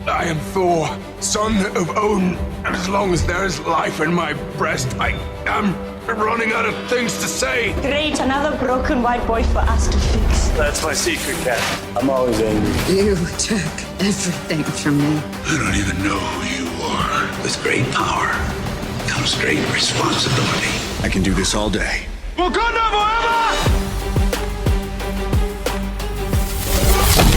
I am Thor, son of Odin, and as long as there is life in my breast, I am running out of things to say. Great, another broken white boy for us to fix. That's my secret, Cat. I'm always angry. You took everything from me. I don't even know who you are. With great power comes great responsibility. I can do this all day. Wakanda forever!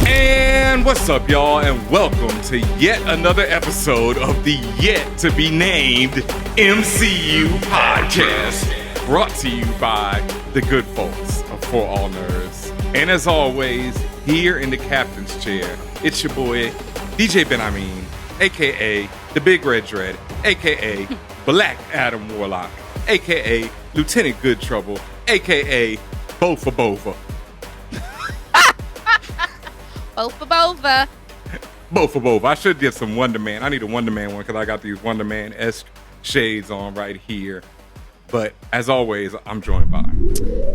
And what's up, y'all, and welcome to yet another episode of the yet-to-be-named MCU podcast, brought to you by the good folks of For All Nerds. And as always, here in the captain's chair, it's your boy, DJ BenHameen, a.k.a. the Big Red Dread, a.k.a. Black Adam Warlock, a.k.a. Lieutenant Good Trouble, a.k.a. Bofa Bova. Bofa. Bofa. I should get some Wonder Man. I need a Wonder Man one because I got these Wonder Man-esque shades on right here. But as always, I'm joined by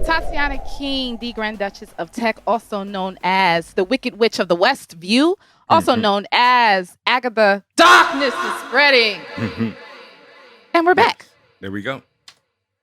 Tatiana King, the Grand Duchess of Tech, also known as the Wicked Witch of the West View, also known as Agatha. Darkness is spreading. And we're back. There we go.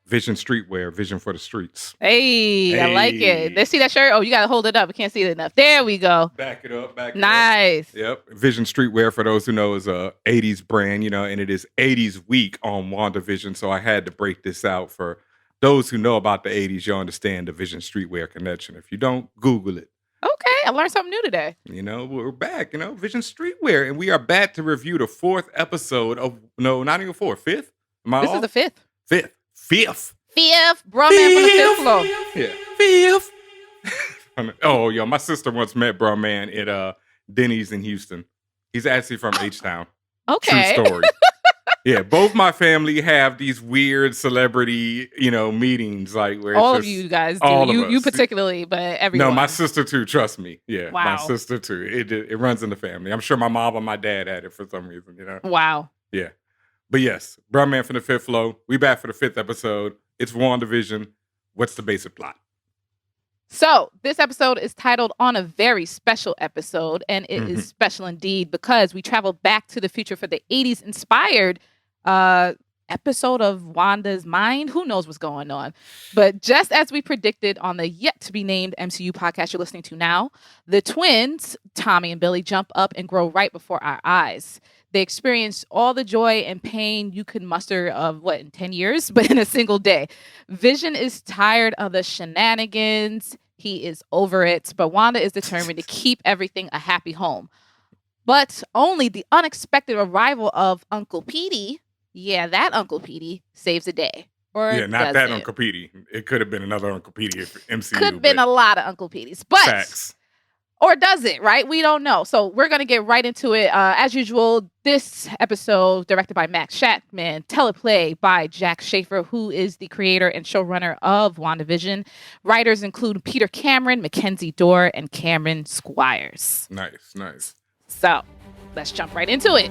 Vision Streetwear, Vision for the Streets. Hey, I like it. Let's see that shirt. Oh, you got to hold it up. We can't see it enough. There we go. Back it up. Nice. Yep. Vision Streetwear, for those who know, is a 80s brand, and it is 80s week on WandaVision, so I had to break this out. For those who know about the 80s, you'll understand the Vision Streetwear connection. If you don't, Google it. Okay, I learned something new today. We're back, Vision Streetwear, and we are back to review the fourth episode of, no, not even fourth, fifth? This is the fifth. Fifth. Bro man from the fifth floor. Yeah. Fifth. Oh, yo, my sister once met Bro Man at Denny's in Houston. He's actually from H-Town. Okay. True story. Yeah, both my family have these weird celebrity, meetings like where all it's of you guys do. all of us. You particularly, but everyone. No, my sister too. Trust me. Yeah, Wow. My sister too. It runs in the family. I'm sure my mom and my dad had it for some reason. Wow. Yeah. But yes, Brown Man from the Fifth Flow. We back for the fifth episode. It's WandaVision. What's the basic plot? So this episode is titled On a Very Special Episode, and it is special indeed because we traveled back to the future for the 80s inspired episode of Wanda's Mind. Who knows what's going on? But just as we predicted on the yet-to-be-named MCU podcast you're listening to now, the twins, Tommy and Billy, jump up and grow right before our eyes. They experienced all the joy and pain you could muster in 10 years, but in a single day. Vision is tired of the shenanigans. He is over it, but Wanda is determined to keep everything a happy home. But only the unexpected arrival of Uncle Petey, that Uncle Petey, saves the day. Or not that Uncle Petey. It could have been another Uncle Petey if MCU. Could have been a lot of Uncle Peteys, but... Facts. Or does it, right? We don't know. So we're going to get right into it. As usual, this episode, directed by Max Shatman, teleplay by Jack Schaefer, who is the creator and showrunner of WandaVision. Writers include Peter Cameron, Mackenzie Dorr, and Cameron Squires. Nice. So let's jump right into it.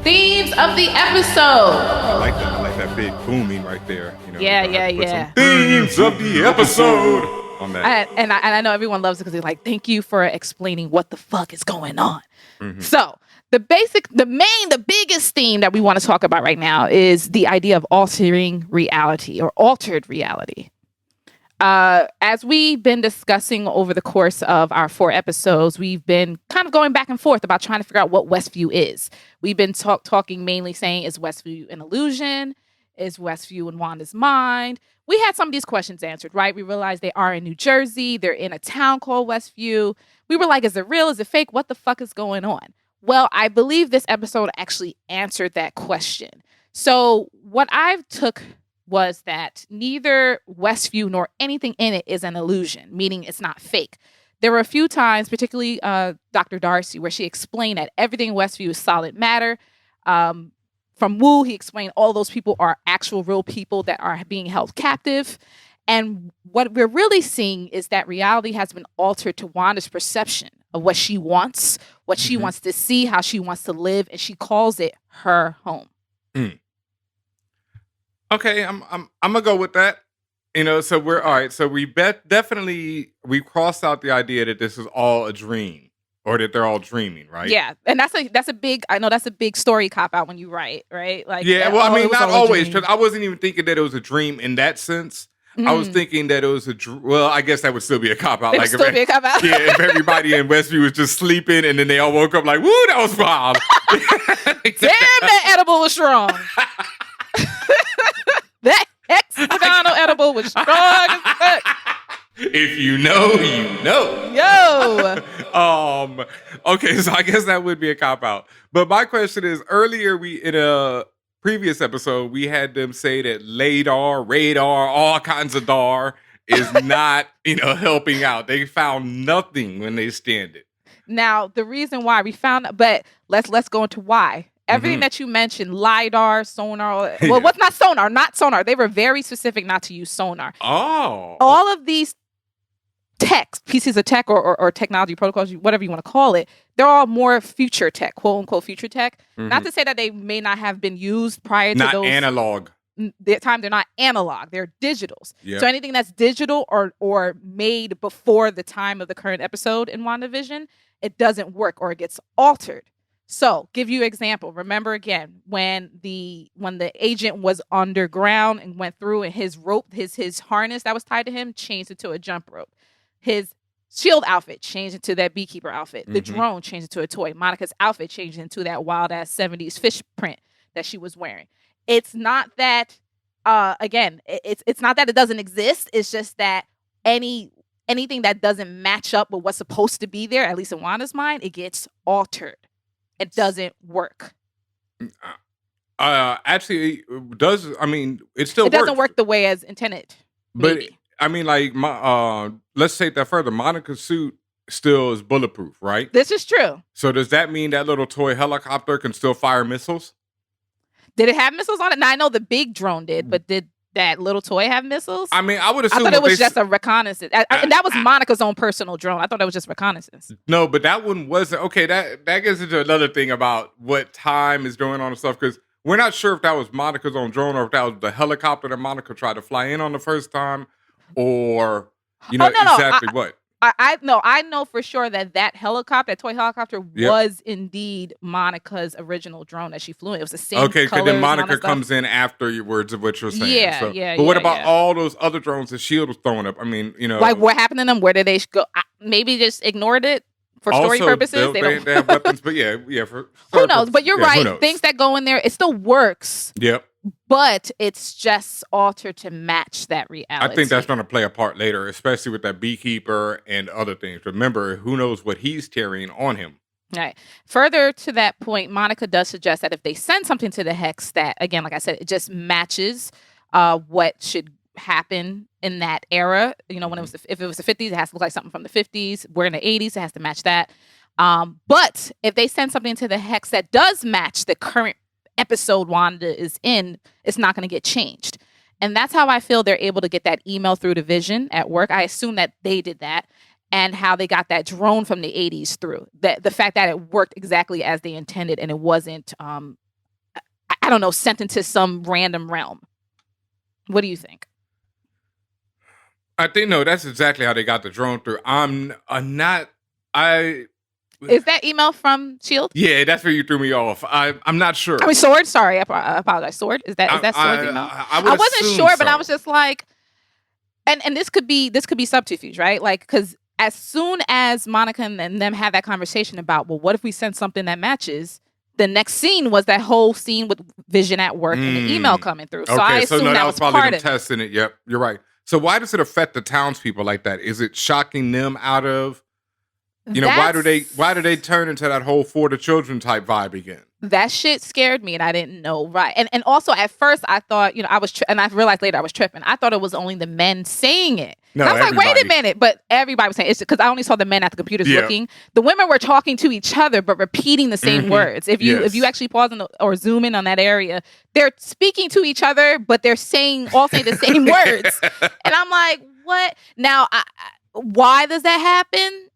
Themes of the episode. I like that big booming right there. Yeah. Themes of the episode. On that. And I know everyone loves it because they're like, thank you for explaining what the fuck is going on. So the biggest theme that we want to talk about right now is the idea of altering reality or altered reality. As we've been discussing over the course of our 4 episodes, we've been kind of going back and forth about trying to figure out what Westview is. We've been talking mainly saying, is Westview an illusion? Is Westview in Wanda's mind? We had some of these questions answered, right? We realized they are in New Jersey. They're in a town called Westview. We were like, is it real? Is it fake? What the fuck is going on? Well, I believe this episode actually answered that question. So what I took was that neither Westview nor anything in it is an illusion, meaning it's not fake. There were a few times, particularly Dr. Darcy, where she explained that everything in Westview is solid matter. From Wu, he explained all those people are actual real people that are being held captive. And what we're really seeing is that reality has been altered to Wanda's perception of what she wants, what she wants to see, how she wants to live, and she calls it her home. Okay, I'm gonna go with that. So we're all right. So we definitely we crossed out the idea that this is all a dream. or that they're all dreaming, right? Yeah, and that's a big. I know that's a big story cop out when you write, right? Like, yeah. Well, I mean, it was not all a always. dream. Because I wasn't even thinking that it was a dream in that sense. I was thinking that it was well, I guess that would still be a cop out. It would still be a cop out. Yeah, if everybody in Westview was just sleeping and then they all woke up like, woo, that was wild. Damn, that edible was strong. That hexagonal edible was strong as fuck. If you know, you know. Yo. Okay, so I guess that would be a cop out. But my question is, earlier in a previous episode, we had them say that radar, all kinds of dar is not, helping out. They found nothing when they scanned it. Now, the reason why we found, but let's go into why. Everything that you mentioned, LiDAR, sonar, well, what's not sonar. They were very specific not to use sonar. Oh. All of these pieces of tech or technology protocols, whatever you want to call it, they're all more future tech, quote unquote future tech. Not to say that they may not have been used prior to not those. Analog. Their time, they're not analog, they're digitals. Yeah. So anything that's digital or made before the time of the current episode in WandaVision, it doesn't work or it gets altered. So, give you an example. Remember again when the agent was underground and went through, and his rope, his harness that was tied to him changed into a jump rope. His shield outfit changed into that beekeeper outfit. The drone changed into a toy. Monica's outfit changed into that wild ass 70s fish print that she was wearing. It's not that it's not that it doesn't exist. It's just that anything that doesn't match up with what's supposed to be there, at least in Wanda's mind, it gets altered. It doesn't work. Actually, it does. I mean, it doesn't work the way as intended. But I mean, like, let's take that further. Monica's suit still is bulletproof, right? This is true. So does that mean that little toy helicopter can still fire missiles? Did it have missiles on it? Now, I know the big drone did, but did that little toy have missiles? I mean, I would assume. I thought it was just a reconnaissance. And that was Monica's own personal drone. I thought it was just reconnaissance. No, but that one wasn't. Okay, that gets into another thing about what time is going on and stuff, because we're not sure if that was Monica's own drone or if that was the helicopter that Monica tried to fly in on the first time, or exactly what. I know for sure that helicopter, that toy helicopter, was indeed Monica's original drone that she flew in. It was the same. Okay, because then Monica comes in afterwards of what you're saying. But what about all those other drones that S.H.I.E.L.D. was throwing up? I mean, like what happened to them? Where did they go? Maybe just ignored it for story purposes. They have weapons, but who knows? But you're right. Things that go in there, it still works. Yep. But it's just altered to match that reality. I think that's going to play a part later, especially with that beekeeper and other things. Remember, who knows what he's carrying on him. Right. Further to that point, Monica does suggest that if they send something to the Hex that, again, like I said, it just matches what should happen in that era. When it was if it was the 50s, it has to look like something from the 50s. We're in the 80s, it has to match that. But if they send something to the Hex that does match the current episode Wanda is in, it's not going to get changed. And that's how I feel they're able to get that email through to Vision at work. I assume that they did that, and how they got that drone from the 80s through. The fact that it worked exactly as they intended, and it wasn't, I don't know, sent into some random realm. What do you think? I think, no, that's exactly how they got the drone through. Is that email from S.H.I.E.L.D.? Yeah, that's where you threw me off. I'm not sure. I mean, Sword. Sorry, I apologize. Sword. Is that Sword's email? I wasn't sure, but so. I was just like, and this could be subterfuge, right? Like, because as soon as Monica and them had that conversation about, well, what if we send something that matches? The next scene was that whole scene with Vision at work and the email coming through. So I assume that was probably part them of it. testing it. Yep, you're right. So why does it affect the townspeople like that? Is it shocking them out of? Why do they turn into that whole for the children type vibe again? That shit scared me, and I didn't know. Right. And also at first I thought, I was, and I realized later I was tripping. I thought it was only the men saying it. No, I was like, wait a minute. But everybody was saying it's because I only saw the men at the computers looking. The women were talking to each other, but repeating the same words. If you actually pause or zoom in on that area, they're speaking to each other, but they're all saying the same words. And I'm like, what? Now, why does that happen?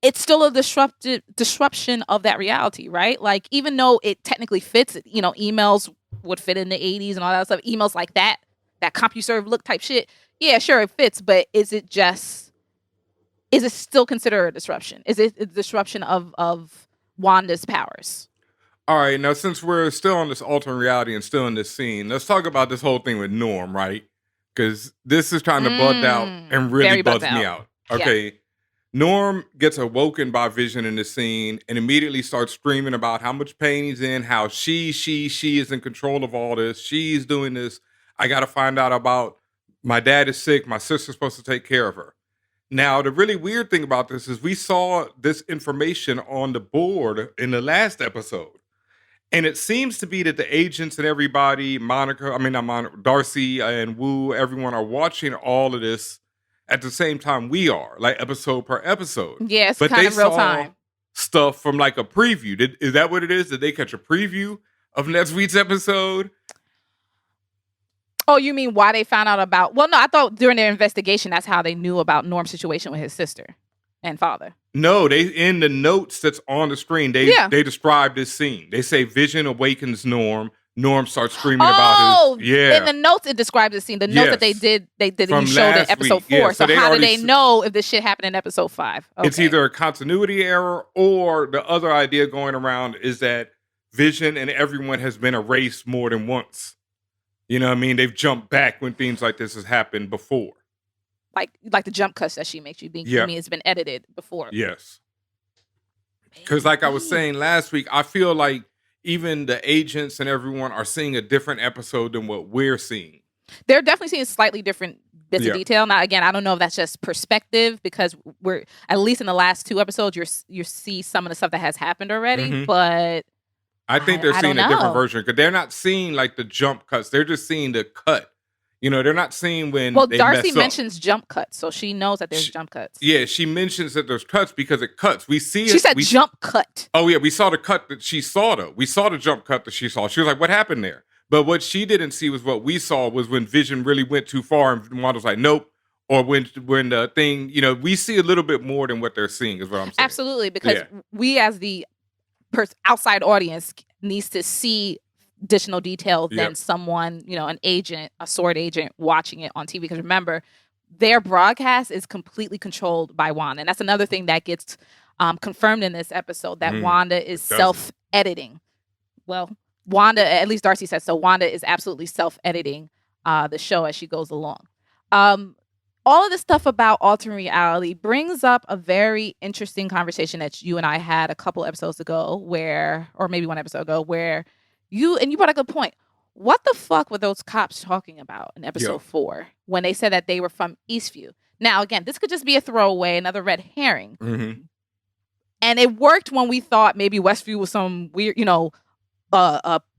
It's still a disruption of that reality, right? Like, even though it technically fits, emails would fit in the 80s and all that stuff. Emails like that CompuServe look type shit. Yeah, sure, it fits, but is it just is it still considered a disruption? Is it a disruption of Wanda's powers? All right, now since we're still on this alternate reality and still in this scene, let's talk about this whole thing with Norm, right? Because this is trying to bug out and really buzz me out. Okay, yeah. Norm gets awoken by Vision in the scene and immediately starts screaming about how much pain he's in, how she is in control of all this. She's doing this. I got to find out about my dad is sick. My sister's supposed to take care of her. Now, the really weird thing about this is we saw this information on the board in the last episode. And it seems to be that the agents and everybody, Darcy and Wu, everyone are watching all of this at the same time we are, like episode per episode. Yeah, it's kind of real time. Stuff from like a preview. Is that what it is? Did they catch a preview of next week's episode? Oh, you mean why they found out about... Well, no, I thought during their investigation, that's how they knew about Norm's situation with his sister and father. No, they in the notes that's on the screen, they describe this scene. They say Vision awakens Norm. Norm starts screaming about his... Yeah. In the notes, it describes the scene. The note that they didn't show the episode 4. Yeah, so how do they know if this shit happened in episode 5? Okay. It's either a continuity error or the other idea going around is that Vision and everyone has been erased more than once. You know what I mean? They've jumped back when things like this has happened before. Like the jump cuts that she makes you think. You mean it's been edited before? Yes. Because like I was saying last week, I feel like even the agents and everyone are seeing a different episode than what we're seeing. They're definitely seeing slightly different bits of detail. Now, again, I don't know if that's just perspective because we're, at least in the last 2 episodes, you see some of the stuff that has happened already, but... I think they're seeing a different version because they're not seeing like the jump cuts. They're just seeing the cut. You know, they're not seeing when they Darcy mess mentions jump cuts, so she knows that there's jump cuts. Yeah, she mentions that there's cuts because it cuts. We see it. She said jump cut. Oh, yeah, we saw the cut that she saw, though. We saw the jump cut that she saw. She was like, what happened there? But what she didn't see was what we saw was when Vision really went too far and Wanda was like, nope. Or when the thing, you know, we see a little bit more than what they're seeing is what I'm saying. Absolutely, because we as the outside audience needs to see additional detail than someone, you know, an agent, a sword agent watching it on TV. Because remember, their broadcast is completely controlled by Wanda. And that's another thing that gets confirmed in this episode, that Wanda is self-editing. Well, Wanda, at least Darcy says so. Wanda is absolutely self-editing the show as she goes along. All of this stuff about alternate reality brings up a very interesting conversation that you and I had a couple episodes ago or maybe 1 episode ago, where you brought a good point. What the fuck were those cops talking about in episode 4 when they said that they were from Eastview? Now, again, this could just be a throwaway, another red herring. Mm-hmm. And it worked when we thought maybe Westview was some weird, you know,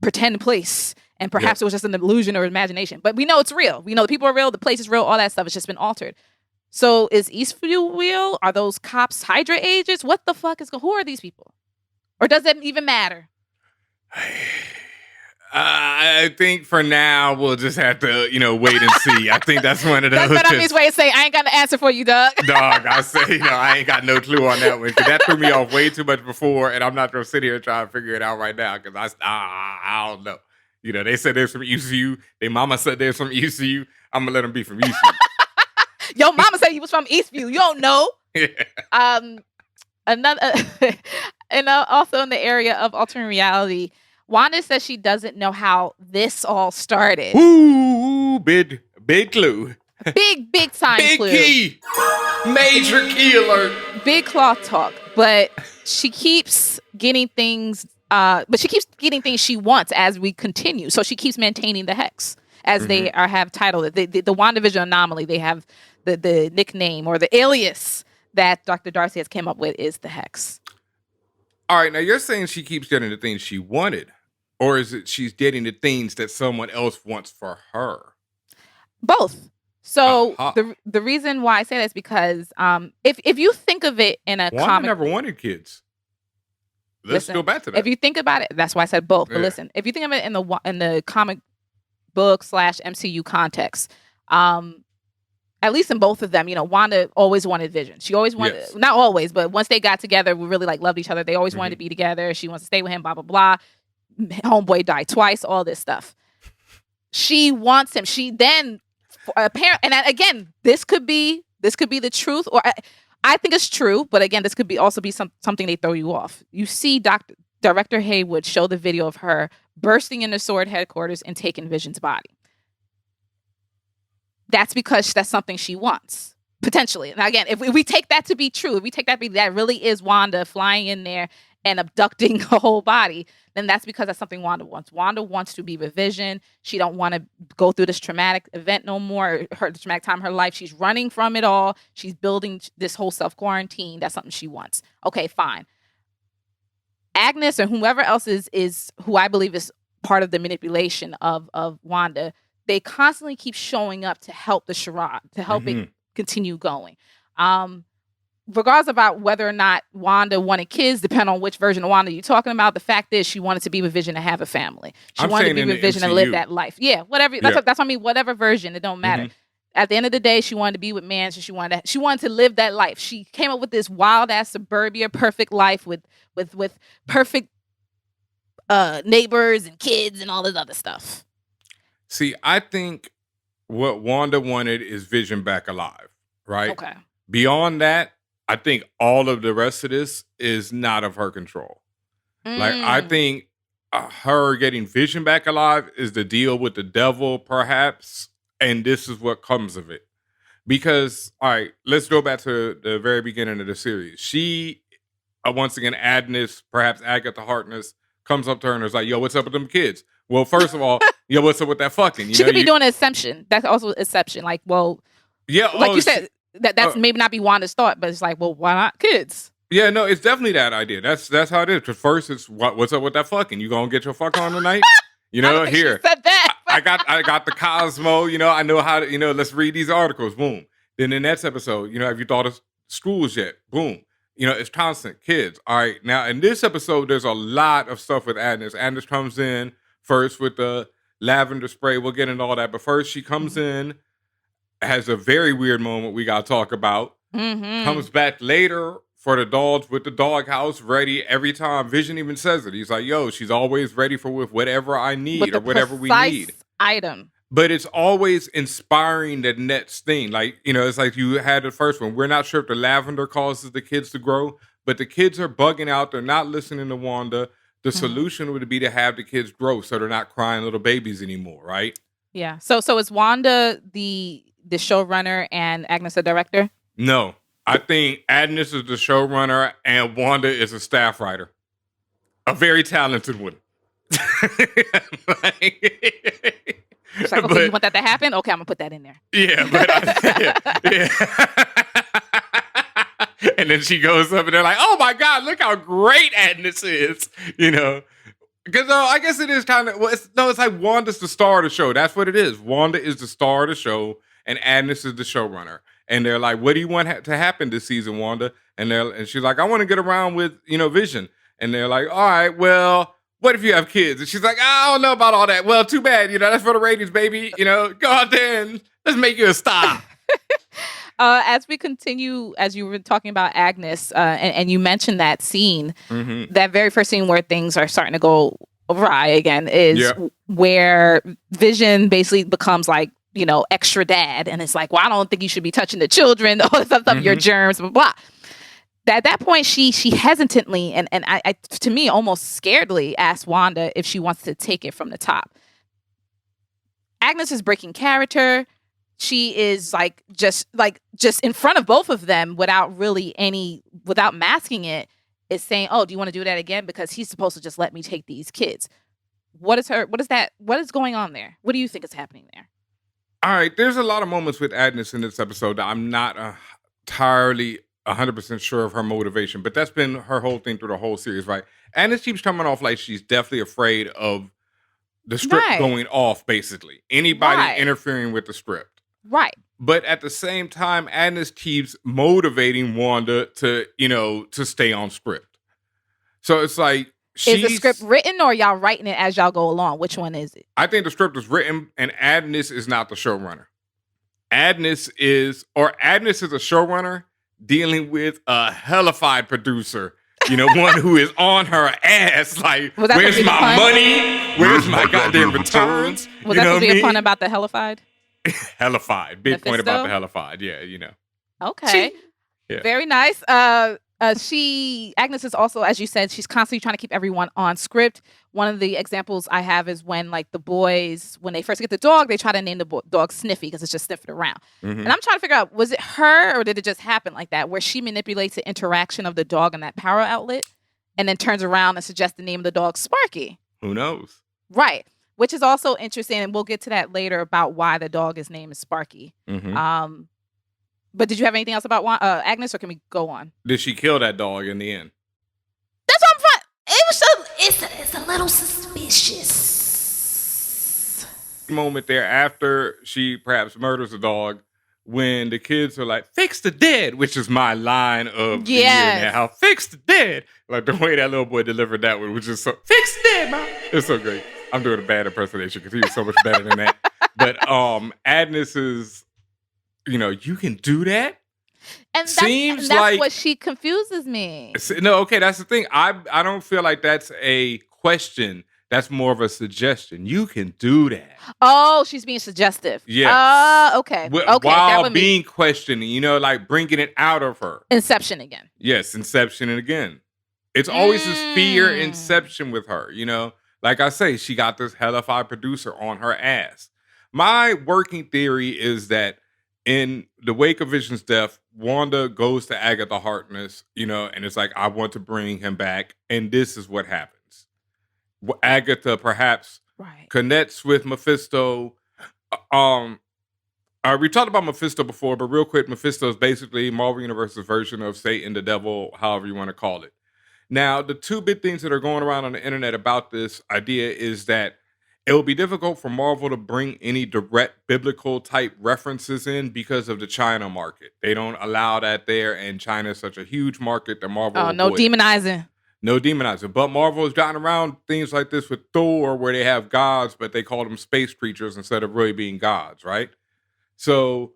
pretend place. And perhaps it was just an illusion or imagination. But we know it's real. We know the people are real. The place is real. All that stuff has just been altered. So is Eastview real? Are those cops Hydra agents? What the fuck who are these people? Or does that even matter? I think for now we'll just have to, you know, wait and see. I think that's one of those. That's what I mean way to say I ain't got an answer for you, Doug. Dog, I say, I ain't got no clue on that one because that threw me off way too much before, and I'm not gonna sit here and try to figure it out right now because I don't know. You know, they said they're from ECU. Their mama said they're from ECU. I'm gonna let them be from ECU. Yo, mama said you was from Eastview. You don't know. Another, and also in the area of alternate reality. Wanda says she doesn't know how this all started. Ooh, big clue. Big time clue. Big key. Major key alert. Big cloth talk. But she keeps getting things, she wants as we continue. So she keeps maintaining the hex as they have titled it. The WandaVision anomaly, they have the nickname or the alias that Dr. Darcy has came up with is the hex. All right, now you're saying she keeps getting the things she wanted, or is it she's getting the things that someone else wants for her? Both. So the reason why I say that is because if you think of it in a Wanda comic, never wanted kids. Let's go back to that. If you think about it, that's why I said both. But listen, if you think of it in the comic book / MCU context, at least in both of them, you know, Wanda always wanted Vision. She always wanted, not always, but once they got together, we really loved each other. They always wanted to be together. She wants to stay with him, blah, blah, blah. Homeboy died twice, all this stuff. She wants him. She then, apparently, and again, this could be the truth, or I think it's true, but again, this could be also be something they throw you off. You see Director Haywood show the video of her bursting into Sword headquarters and taking Vision's body. That's because that's something she wants, potentially. Now, again, if we take that to be true, if we take that to be that really is Wanda flying in there and abducting a whole body, then that's because that's something Wanda wants. Wanda wants to be with Vision. She don't want to go through this traumatic event no more, the traumatic time in her life. She's running from it all. She's building this whole self-quarantine. That's something she wants. Okay, fine. Agnes or whoever else is who I believe is part of the manipulation of Wanda, they constantly keep showing up to help the charade, to help it continue going. Regardless about whether or not Wanda wanted kids, depending on which version of Wanda you're talking about, the fact is she wanted to be with Vision and have a family. She wanted to be with Vision and live that life. Yeah, whatever. That's what I mean. Whatever version, it don't matter. At the end of the day, she wanted to be with man, so she wanted to live that life. She came up with this wild ass suburbia, perfect life with perfect neighbors and kids and all this other stuff. See, I think what Wanda wanted is Vision back alive, right? Okay. Beyond that, I think all of the rest of this is not of her control. Like, I think her getting Vision back alive is the deal with the devil, perhaps, and this is what comes of it. Because, all right, let's go back to the very beginning of the series. She, once again, Agnes, perhaps Agatha Harkness, comes up to her and is like, yo, what's up with them kids? Well, first of all, yo, what's up with that fucking? She could be doing an assumption. That's also an assumption. Like, well, yeah, like you said, that's maybe not be Wanda's thought, but it's like, well, why not kids? Yeah, no, it's definitely that idea. That's how it is. Because first, it's what's up with that fucking? You gonna get your fuck on tonight? You know, here. She said that. I got the Cosmo. You know, I know how to. You know, let's read these articles. Boom. Then the next episode, you know, have you thought of schools yet? Boom. You know, it's constant kids. All right. Now in this episode, there's a lot of stuff with Agnes. Agnes comes in first with the lavender spray. We'll get into all that. But first, she comes in, has a very weird moment we got to talk about. Comes back later for the dogs with the doghouse ready every time. Vision even says it. He's like, yo, she's always ready for whatever I need or whatever we need. Item. But it's always inspiring the next thing. Like, you know, it's like you had the first one. We're not sure if the lavender causes the kids to grow, but the kids are bugging out. They're not listening to Wanda. The solution would be to have the kids grow so they're not crying little babies anymore, right? Yeah. So is Wanda the showrunner and Agnes the director? No. I think Agnes is the showrunner and Wanda is a staff writer. A very talented one. It's like, okay, you want that to happen? Okay, I'm gonna put that in there. Yeah, but yeah. And then she goes up and they're like, "Oh my God, look how great Agnes is!" You know, because I guess it is kind of it's like Wanda's the star of the show. That's what it is. Wanda is the star of the show, and Agnes is the showrunner. And they're like, "What do you want to happen this season, Wanda?" And she's like, "I want to get around with Vision." And they're like, "All right, well, what if you have kids?" And she's like, "I don't know about all that." Well, too bad. That's for the ratings, baby. Go out there and let's make you a star. As we continue, as you were talking about Agnes, and you mentioned that scene, that very first scene where things are starting to go awry again is where Vision basically becomes like, extra dad. And it's like, well, I don't think you should be touching the children, all this other stuff, your germs, blah, blah. At that point, she hesitantly and I to me almost scaredly asked Wanda if she wants to take it from the top. Agnes is breaking character. She is just in front of both of them without masking it, is saying, "Oh, do you want to do that again? Because he's supposed to just let me take these kids." What is going on there? What do you think is happening there? All right, there's a lot of moments with Agnes in this episode that I'm not entirely 100% sure of her motivation, but that's been her whole thing through the whole series, right? Agnes keeps coming off like she's definitely afraid of the script going off, basically. Anybody interfering with the script. Right. But at the same time, Agnes keeps motivating Wanda to stay on script. So it's like, is the script written or y'all writing it as y'all go along? Which one is it? I think the script is written and Agnes is not the showrunner. Agnes is a showrunner dealing with a hellified producer, one who is on her ass, like, where's my money? Where's my goddamn returns? Was that supposed to be a pun about the hellified? Hellified. Big point about the hellified. Yeah, Okay. Very nice. Agnes is also, as you said, she's constantly trying to keep everyone on script. One of the examples I have is when like the boys, when they first get the dog, they try to name the dog Sniffy because it's just sniffing around. And I'm trying to figure out, was it her or did it just happen like that, where she manipulates the interaction of the dog and that power outlet and then turns around and suggests the name of the dog Sparky? Who knows? Right. Which is also interesting, and we'll get to that later about why the dog's name is Sparky. But did you have anything else about Agnes, or can we go on? Did she kill that dog in the end? That's what I'm fine. It was it's a little suspicious. Moment there after she perhaps murders the dog, when the kids are like, "Fix the dead," which is my line of the year now. Fix the dead. Like the way that little boy delivered that one was just so, fix the dead, man. It's so great. I'm doing a bad impersonation because he was so much better than that. But Agnes is, you can do that. And that's like what she confuses me. No, okay, that's the thing. I don't feel like that's a question. That's more of a suggestion. You can do that. Oh, she's being suggestive. Yes. Okay. While being questioning, like bringing it out of her. Inception again. Yes, Inception and again. It's always this fear inception with her, Like I say, she got this hellified producer on her ass. My working theory is that in the wake of Vision's death, Wanda goes to Agatha Harkness, and it's like, I want to bring him back. And this is what happens. Agatha perhaps connects with Mephisto. We talked about Mephisto before, but real quick, Mephisto is basically Marvel Universe's version of Satan, the devil, however you want to call it. Now, the two big things that are going around on the internet about this idea is that it will be difficult for Marvel to bring any direct biblical type references in because of the China market. They don't allow that there, and China is such a huge market that Marvel. Oh, no demonizing. No demonizing. But Marvel has gotten around things like this with Thor, where they have gods, but they call them space creatures instead of really being gods, right? So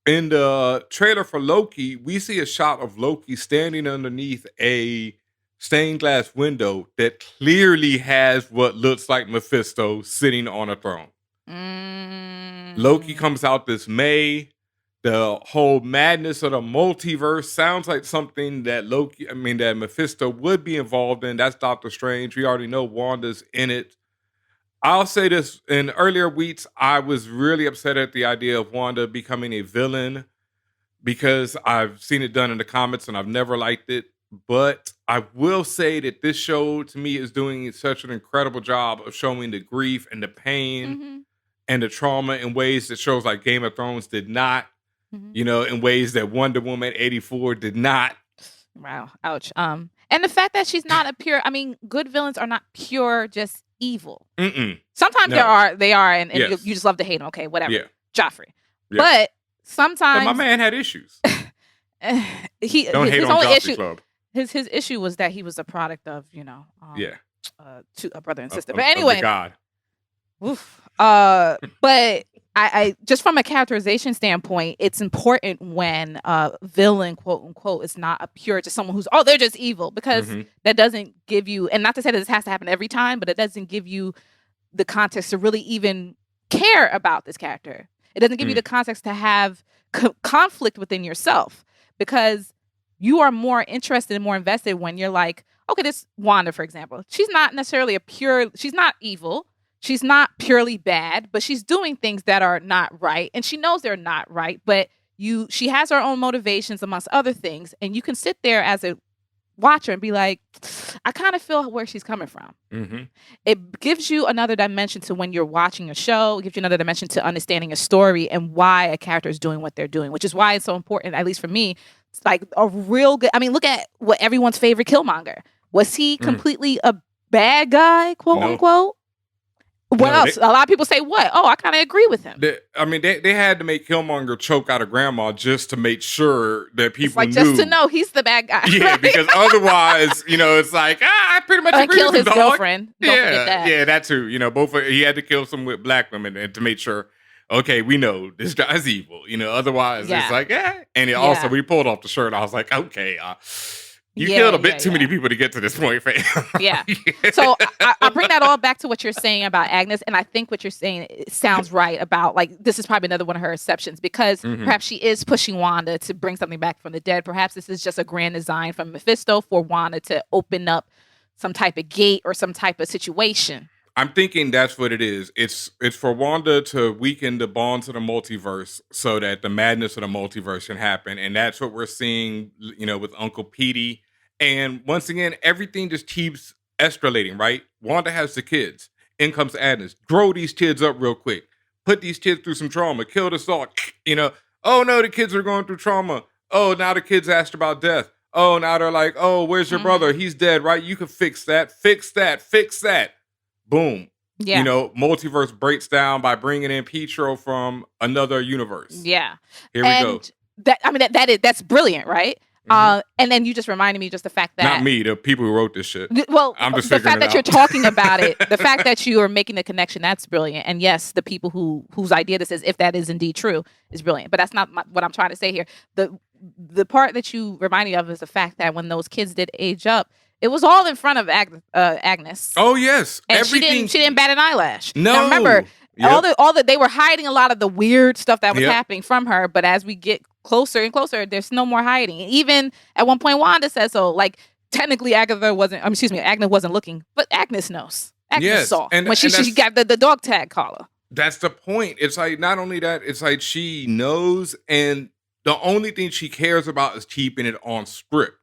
in the trailer for Loki, we see a shot of Loki standing underneath a stained glass window that clearly has what looks like Mephisto sitting on a throne. Loki comes out this May. The whole madness of the multiverse sounds like something that that Mephisto would be involved in. That's Doctor Strange. We already know Wanda's in it. I'll say this, in earlier weeks, I was really upset at the idea of Wanda becoming a villain because I've seen it done in the comics and I've never liked it. But I will say that this show, to me, is doing such an incredible job of showing the grief and the pain and the trauma in ways that shows like Game of Thrones did not, in ways that Wonder Woman 84 did not. Wow. Ouch. And the fact that she's not good villains are not pure just evil. Sometimes they are, and yes. you just love to hate them. Okay, whatever. Yeah. Joffrey. Yeah. But sometimes... But my man had issues. Don't hate on Joffrey Club. His issue was that he was a product of, a brother and sister. But of anyway, God. Oof. But I just from a characterization standpoint, it's important when a villain, quote unquote, is not a pure, just someone who's they're just evil, because that doesn't give you, and not to say that this has to happen every time, but it doesn't give you the context to really even care about this character. It doesn't give you the context to have conflict within yourself, because you are more interested and more invested when you're like, okay, this Wanda, for example, she's not necessarily she's not evil. She's not purely bad, but she's doing things that are not right. And she knows they're not right, but she has her own motivations amongst other things. And you can sit there as a watcher and be like, I kind of feel where she's coming from. It gives you another dimension to when you're watching a show. It gives you another dimension to understanding a story and why a character is doing what they're doing, which is why it's so important, at least for me. It's like a real good, look at what everyone's favorite Killmonger. Was he completely a bad guy, quote unquote? What else? A lot of people say what? Oh, I kind of agree with him. They had to make Killmonger choke out of grandma just to make sure that people knew. Just to know he's the bad guy. Yeah, right? Because otherwise, it's like, I pretty much agree kill with his dog. Girlfriend. Don't forget that. Yeah, that too. He had to kill some with black women and to make sure, okay, we know this guy's evil. Otherwise it's like, And also when he pulled off the shirt, I was like, okay, You killed a bit too many people to get to this point, fam. Yeah. So I bring that all back to what you're saying about Agnes, and I think what you're saying sounds right about, like, this is probably another one of her exceptions, because perhaps she is pushing Wanda to bring something back from the dead. Perhaps this is just a grand design from Mephisto for Wanda to open up some type of gate or some type of situation. I'm thinking that's what it is. It's for Wanda to weaken the bonds of the multiverse so that the madness of the multiverse can happen. And that's what we're seeing, with Uncle Petey. And once again, everything just keeps escalating, right? Wanda has the kids. In comes Agnes. Grow these kids up real quick. Put these kids through some trauma. Kill us all. Oh no, the kids are going through trauma. Oh, now the kids asked about death. Oh, now they're like, oh, where's your brother? He's dead, right? You can fix that. Fix that. Fix that. Boom. Yeah. Multiverse breaks down by bringing in Pietro from another universe. Yeah. Here we go. That's brilliant, right? And then you just reminded me just the fact that... Not me, the people who wrote this shit. Well, I'm just the fact that out. you're talking about it, the fact that you are making the connection, that's brilliant. And yes, the people whose idea this is, if that is indeed true, is brilliant. But that's not what I'm trying to say here. The part that you remind me of is the fact that when those kids did age up, it was all in front of Agnes. Oh yes, and everything. She didn't bat an eyelash. No, now, remember, yep. all the they were hiding a lot of the weird stuff that was happening from her. But as we get closer and closer, there's no more hiding. Even at one point, Wanda says so. Like, technically, Agnes wasn't looking, but Agnes knows. Agnes saw when she got the dog tag collar. That's the point. It's like, not only that, it's like she knows, and the only thing she cares about is keeping it on script.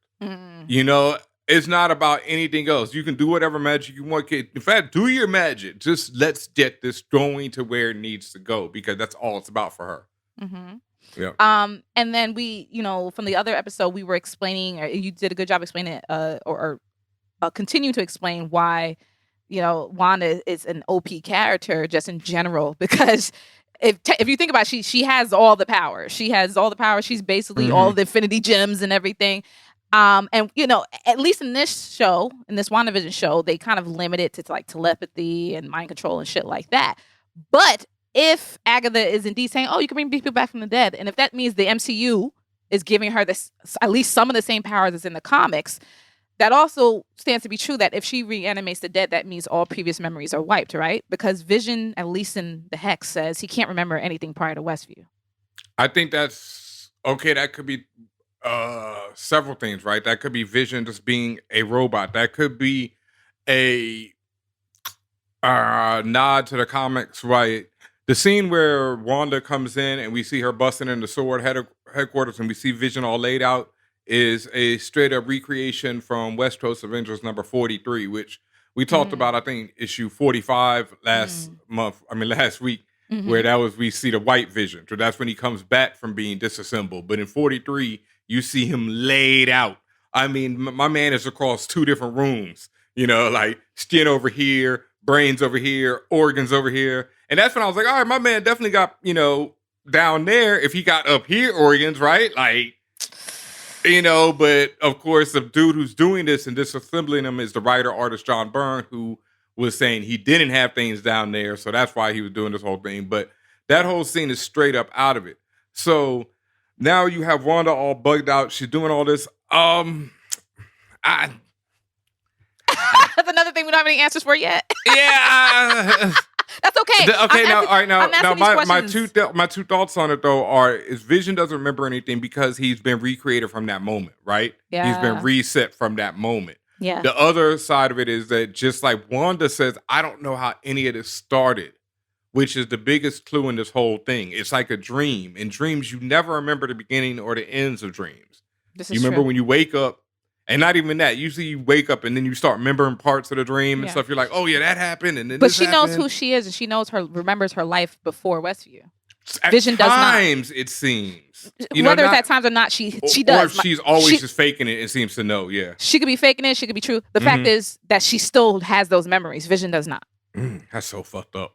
It's not about anything else. You can do whatever magic you want. In fact, do your magic. Just let's get this going to where it needs to go, because that's all it's about for her. Yeah. And then we, from the other episode, we were explaining, or you did a good job explaining it, or continue to explain why, Wanda is an OP character just in general, because if you think about it, she has all the power. She has all the power. She's basically all the Infinity Gems and everything. And at least in this show, in this WandaVision show, they kind of limit it to like telepathy and mind control and shit like that. But if Agatha is indeed saying, "Oh, you can bring people back from the dead," and if that means the MCU is giving her this, at least some of the same powers as in the comics, that also stands to be true. That if she reanimates the dead, that means all previous memories are wiped, right? Because Vision, at least in the Hex, says he can't remember anything prior to Westview. I think that's okay. That could be several things, right? That could be Vision just being a robot. That could be a nod to the comics, right? The scene where Wanda comes in and we see her busting in the Sword headquarters and we see Vision all laid out is a straight up recreation from West Coast Avengers number 43, which we talked about, I think, issue 45 last week, where we see the white Vision. So that's when he comes back from being disassembled. But in 43, you see him laid out. I mean, my man is across two different rooms, like skin over here, brains over here, organs over here. And that's when I was like, all right, my man definitely got, down there. If he got up here organs, right? Like, but of course, the dude who's doing this and disassembling them is the writer-artist John Byrne, who was saying he didn't have things down there. So that's why he was doing this whole thing. But that whole scene is straight up out of it. So now you have Wanda all bugged out. She's doing all this. That's another thing we don't have any answers for yet. Yeah. That's okay. My two thoughts on it though is Vision doesn't remember anything because he's been recreated from that moment, right? Yeah. He's been reset from that moment. Yeah. The other side of it is that just like Wanda says, I don't know how any of this started, which is the biggest clue in this whole thing. It's like a dream. In dreams, you never remember the beginning or the ends of dreams. This you is remember true. when you wake up, and not even that. Usually you wake up and then you start remembering parts of the dream and stuff. You're like, oh yeah, that happened. And then but she knows who she is, and she remembers her life before Westview. Vision does not. At times, it seems. Whether it's at times or not, she does. Or if she's always just faking it, it seems to know, yeah. She could be faking it, she could be true. The fact is that she still has those memories. Vision does not. That's so fucked up.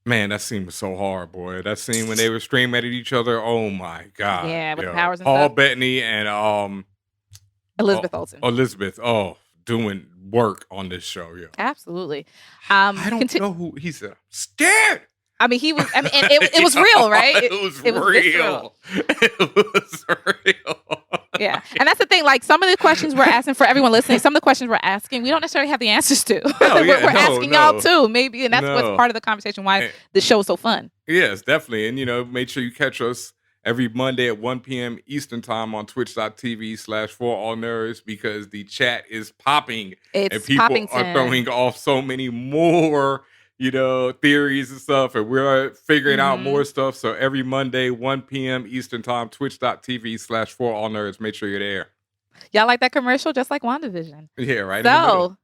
Man, that scene was so hard, boy. That scene when they were screaming at each other, oh my God. Yeah, with the powers and Paul stuff. Bettany and Elizabeth Olsen. Elizabeth, doing work on this show, yeah. Absolutely. I don't know who he said. I'm scared. I mean, and it was real, right? It was real. It was real. Yeah. And that's the thing. Like, some of the questions we're asking, for everyone listening, some of the questions we're asking, we don't necessarily have the answers to. We're asking y'all too, maybe. And that's what's part of the conversation, why the show is so fun. Yes, definitely. And, make sure you catch us every Monday at 1 p.m. Eastern time on twitch.tv/forallnerds, because the chat is popping. And people are throwing off so many more, theories and stuff. And we're figuring out more stuff. So every Monday, 1 p.m. Eastern time, twitch.tv/forallnerds. Make sure you're there. Y'all like that commercial? Just like WandaVision. Yeah, right. So,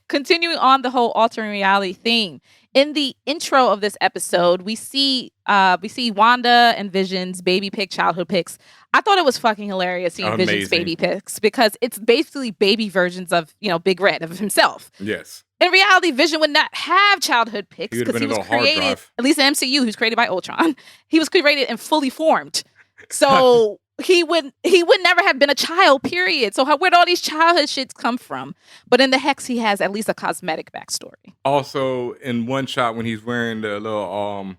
continuing on the whole altering reality theme. In the intro of this episode, we see Wanda and Vision's baby pic, childhood pics. I thought it was fucking hilarious seeing Vision's baby pics, because it's basically baby versions of, Big Red, of himself. Yes. In reality, Vision would not have childhood pics because he was created, at least in MCU, he was created by Ultron. He was created and fully formed. So he would never have been a child, period. So where'd all these childhood shits come from? But in the Hex, he has at least a cosmetic backstory. Also, in one shot when he's wearing the little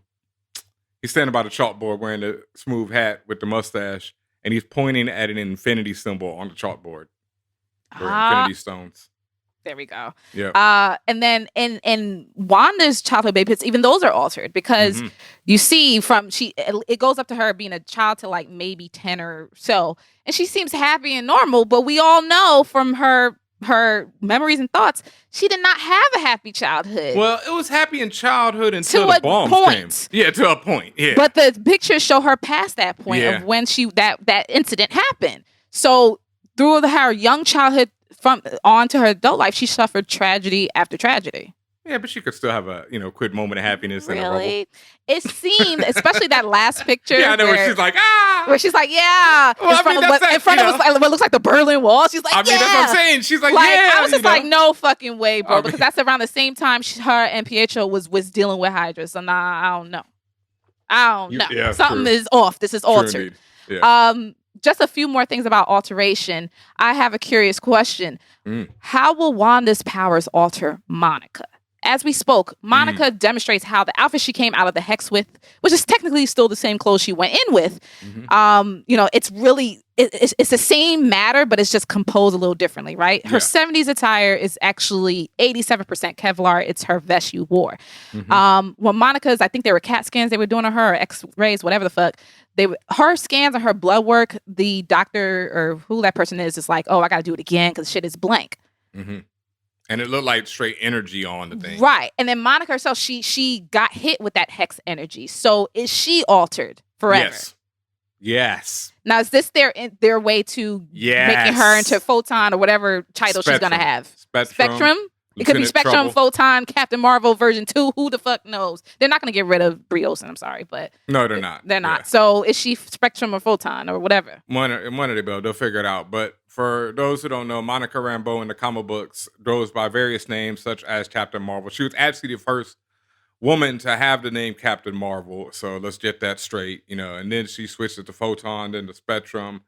he's standing by the chalkboard wearing the smooth hat with the mustache, and he's pointing at an infinity symbol on the chalkboard for infinity stones. There we go. Yeah. And then in Wanda's childhood baby pics, even those are altered, because you see it goes up to her being a child to like maybe 10 or so, and she seems happy and normal, but we all know from her memories and thoughts, she did not have a happy childhood. Well, it was happy in childhood until the bombs came. Yeah, to a point. Yeah. But the pictures show her past that point of when that incident happened. So through her young childhood from on to her adult life, she suffered tragedy after tragedy. Yeah, but she could still have a quick moment of happiness. Really? It seemed, especially that last picture. Yeah, I know where she's like, where she's like, yeah. Well, in front of what looks like the Berlin Wall. She's like, I mean, that's what I'm saying. She's like, yeah. I was just like, no fucking way, bro. Because that's around the same time her and Pietro was dealing with Hydra. So I don't know. Yeah, something is off. This is altered. Yeah. Just a few more things about alteration. I have a curious question. How will Wanda's powers alter Monica? As we spoke, Monica demonstrates how the outfit she came out of the Hex with, which is technically still the same clothes she went in with, it's really, it's the same matter, but it's just composed a little differently, right? Her 70s attire is actually 87% Kevlar. It's her vest you wore. Well, Monica's, I think they were CAT scans they were doing on her, or X-rays, whatever the fuck. Her scans and her blood work, the doctor or who that person is like, oh, I got to do it again because shit is blank. And it looked like straight energy on the thing. Right. And then Monica herself, she got hit with that Hex energy. So is she altered forever? Yes. Now, is this their way to making her into Photon or whatever title she's going to have? Spectrum? It could be Spectrum, Trouble. Photon, Captain Marvel version 2. Who the fuck knows? They're not going to get rid of Brie Olsen. I'm sorry, but no, they're not. They're not. So is she Spectrum or Photon or whatever? One of the both. They'll figure it out. But for those who don't know, Monica Rambeau in the comic books goes by various names, such as Captain Marvel. She was actually the first woman to have the name Captain Marvel. So let's get that straight, And then she switched it to Photon, then to Spectrum.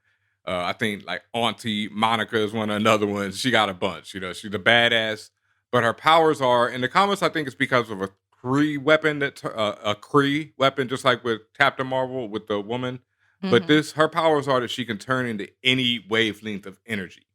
I think like Auntie Monica is another one. She got a bunch. She's a badass. But her powers are, in the comics, I think it's because of a Kree weapon, just like with Captain Marvel, with the woman. But her powers are that she can turn into any wavelength of energy.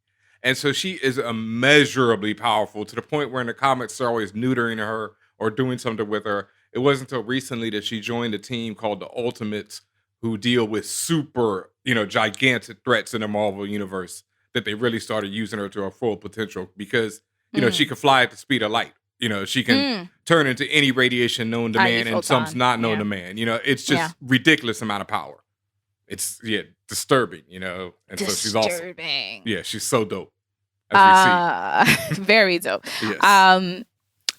And so she is immeasurably powerful, to the point where in the comics they're always neutering her or doing something with her. It wasn't until recently that she joined a team called the Ultimates, who deal with super, gigantic threats in the Marvel universe, that they really started using her to her full potential, because she can fly at the speed of light. She can turn into any radiation known to man and some's not known to man. It's just ridiculous amount of power. It's disturbing, and so she's awesome. Yeah, she's so dope. As we see. Very dope. Yes.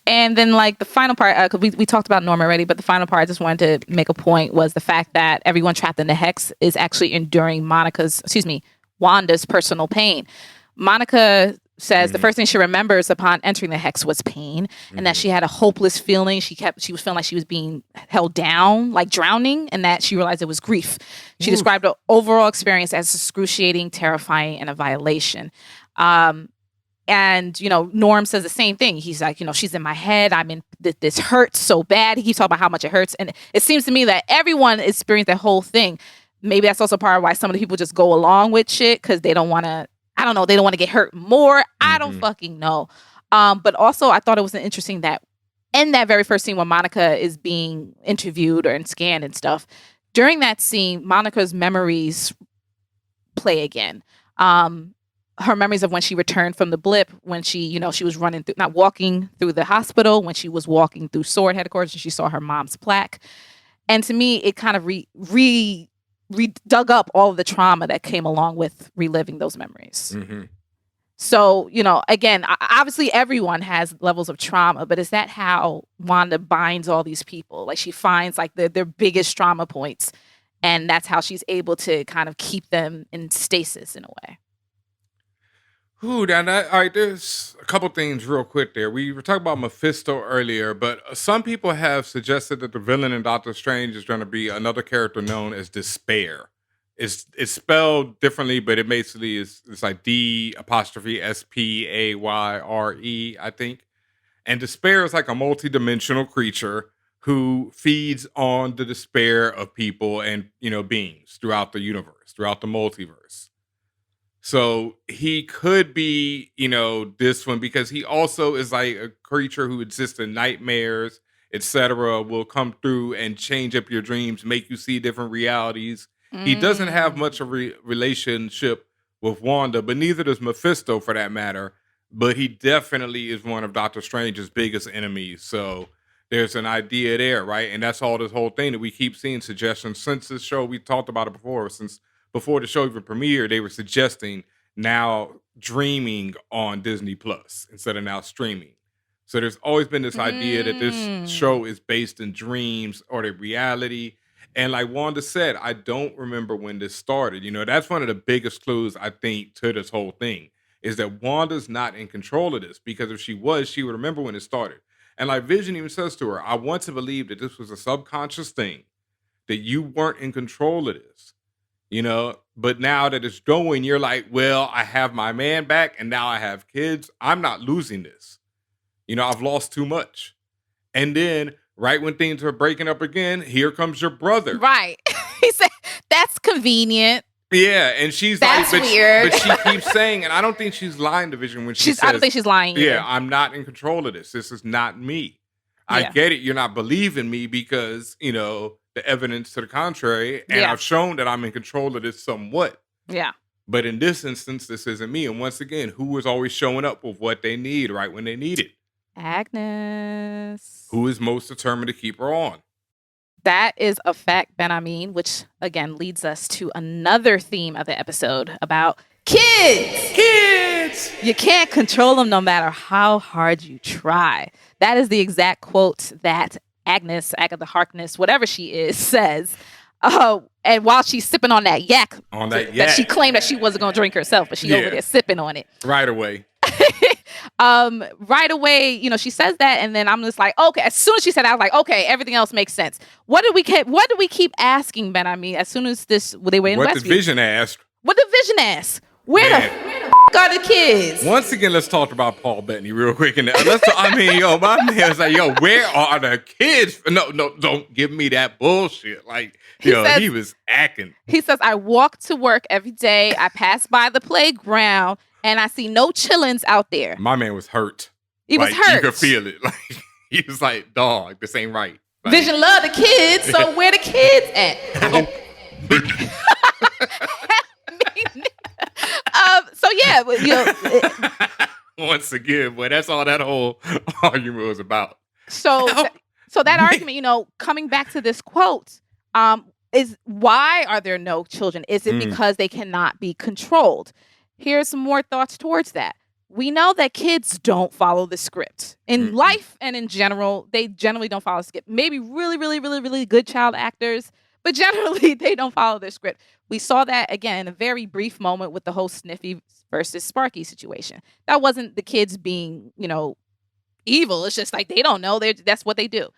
And then like the final part, because we talked about Norma already, but the final part I just wanted to make a point was the fact that everyone trapped in the Hex is actually enduring Wanda's personal pain. Monica says the first thing she remembers upon entering the Hex was pain, and that she had a hopeless feeling. She was feeling like she was being held down, like drowning, and that she realized it was grief. She described the overall experience as excruciating, terrifying, and a violation. And, Norm says the same thing. He's like, she's in my head. This hurts so bad. He keeps talking about how much it hurts. And it seems to me that everyone experienced that whole thing. maybe that's also part of why some of the people just go along with shit because they don't want to. I don't know. They don't want to get hurt more. I don't fucking know. But also, I thought it was interesting that in that very first scene when Monica is being interviewed or scanned and stuff, during that scene, Monica's memories play again. Her memories of when she returned from the blip, when she was running through, not walking through the hospital, when she was walking through Sword headquarters and she saw her mom's plaque. And to me, it kind of dug up all of the trauma that came along with reliving those memories. Mm-hmm. So, again, obviously everyone has levels of trauma, but is that how Wanda binds all these people? Like she finds like their biggest trauma points, and that's how she's able to kind of keep them in stasis in a way. Ooh, all right, there's a couple things real quick there. We were talking about Mephisto earlier, but some people have suggested that the villain in Doctor Strange is going to be another character known as Despair. It's spelled differently, but it basically it's like D''SPAYRE, I think. And Despair is like a multidimensional creature who feeds on the despair of people and, beings throughout the universe, throughout the multiverse. So he could be, this one because he also is like a creature who exists in nightmares, etc. Will come through and change up your dreams, make you see different realities. He doesn't have much of a relationship with Wanda, but neither does Mephisto for that matter. But he definitely is one of Doctor Strange's biggest enemies. So there's an idea there, right? And that's all this whole thing that we keep seeing suggestions since this show. We talked about it before, since before the show even premiered, they were suggesting now dreaming on Disney Plus instead of now streaming. So there's always been this idea that this show is based in dreams or the reality. And like Wanda said, I don't remember when this started. That's one of the biggest clues, I think, to this whole thing, is that Wanda's not in control of this, because if she was, she would remember when it started. And like Vision even says to her, I want to believe that this was a subconscious thing, that you weren't in control of this, but now that it's going, you're like, well, I have my man back and now I have kids. I'm not losing this. I've lost too much. And then right when things are breaking up again, here comes your brother. Right. He said, that's convenient. Yeah, and she's that's like, weird. But she keeps saying, and I don't think she's lying to Vision when she says, I don't think she's lying either. Yeah, I'm not in control of this. This is not me. I get it. You're not believing me because, the evidence to the contrary, and I've shown that I'm in control of this somewhat. Yeah. But in this instance, this isn't me. And once again, who is always showing up with what they need right when they need it? Agnes. Who is most determined to keep her on? That is a fact, BenHameen, which again leads us to another theme of the episode about kids. Kids! You can't control them no matter how hard you try. That is the exact quote that Agnes, Agatha Harkness, whatever she is, says. And while she's sipping on that yak, that she claimed that she wasn't going to drink herself, but she over there sipping on it. Right away. Right away, she says that, and then I'm just like, okay. As soon as she said that, I was like, okay, everything else makes sense. What did we keep asking, BenHameen? As soon as they were in Westview. What did Vision ask? What did Vision ask? Where the are the kids? Once again, let's talk about Paul Bettany real quick. And my man's like, where are the kids? No, don't give me that bullshit. Like, he was acting. He says, I walk to work every day. I pass by the playground and I see no chillins out there. My man was hurt. He was hurt. You could feel it. Like, he was like, dog, this ain't right. Like, Vision love the kids, so where the kids at? So yeah, once again, boy, that's all that whole argument was about. So that argument, coming back to this quote, is why are there no children? Is it because they cannot be controlled? Here's some more thoughts towards that. We know that kids don't follow the script. In life and in general, they generally don't follow the script. Maybe really, really, really, really good child actors, but generally they don't follow their script. We saw that, again, in a very brief moment with the whole Sniffy versus Sparky situation. That wasn't the kids being, evil. It's just like they don't know. That's what they do.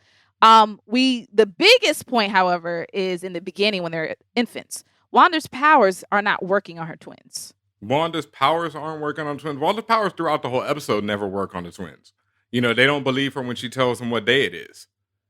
The biggest point, however, is in the beginning when they're infants. Wanda's powers are not working on her twins. Wanda's powers aren't working on twins. Wanda's powers throughout the whole episode never work on the twins. They don't believe her when she tells them what day it is.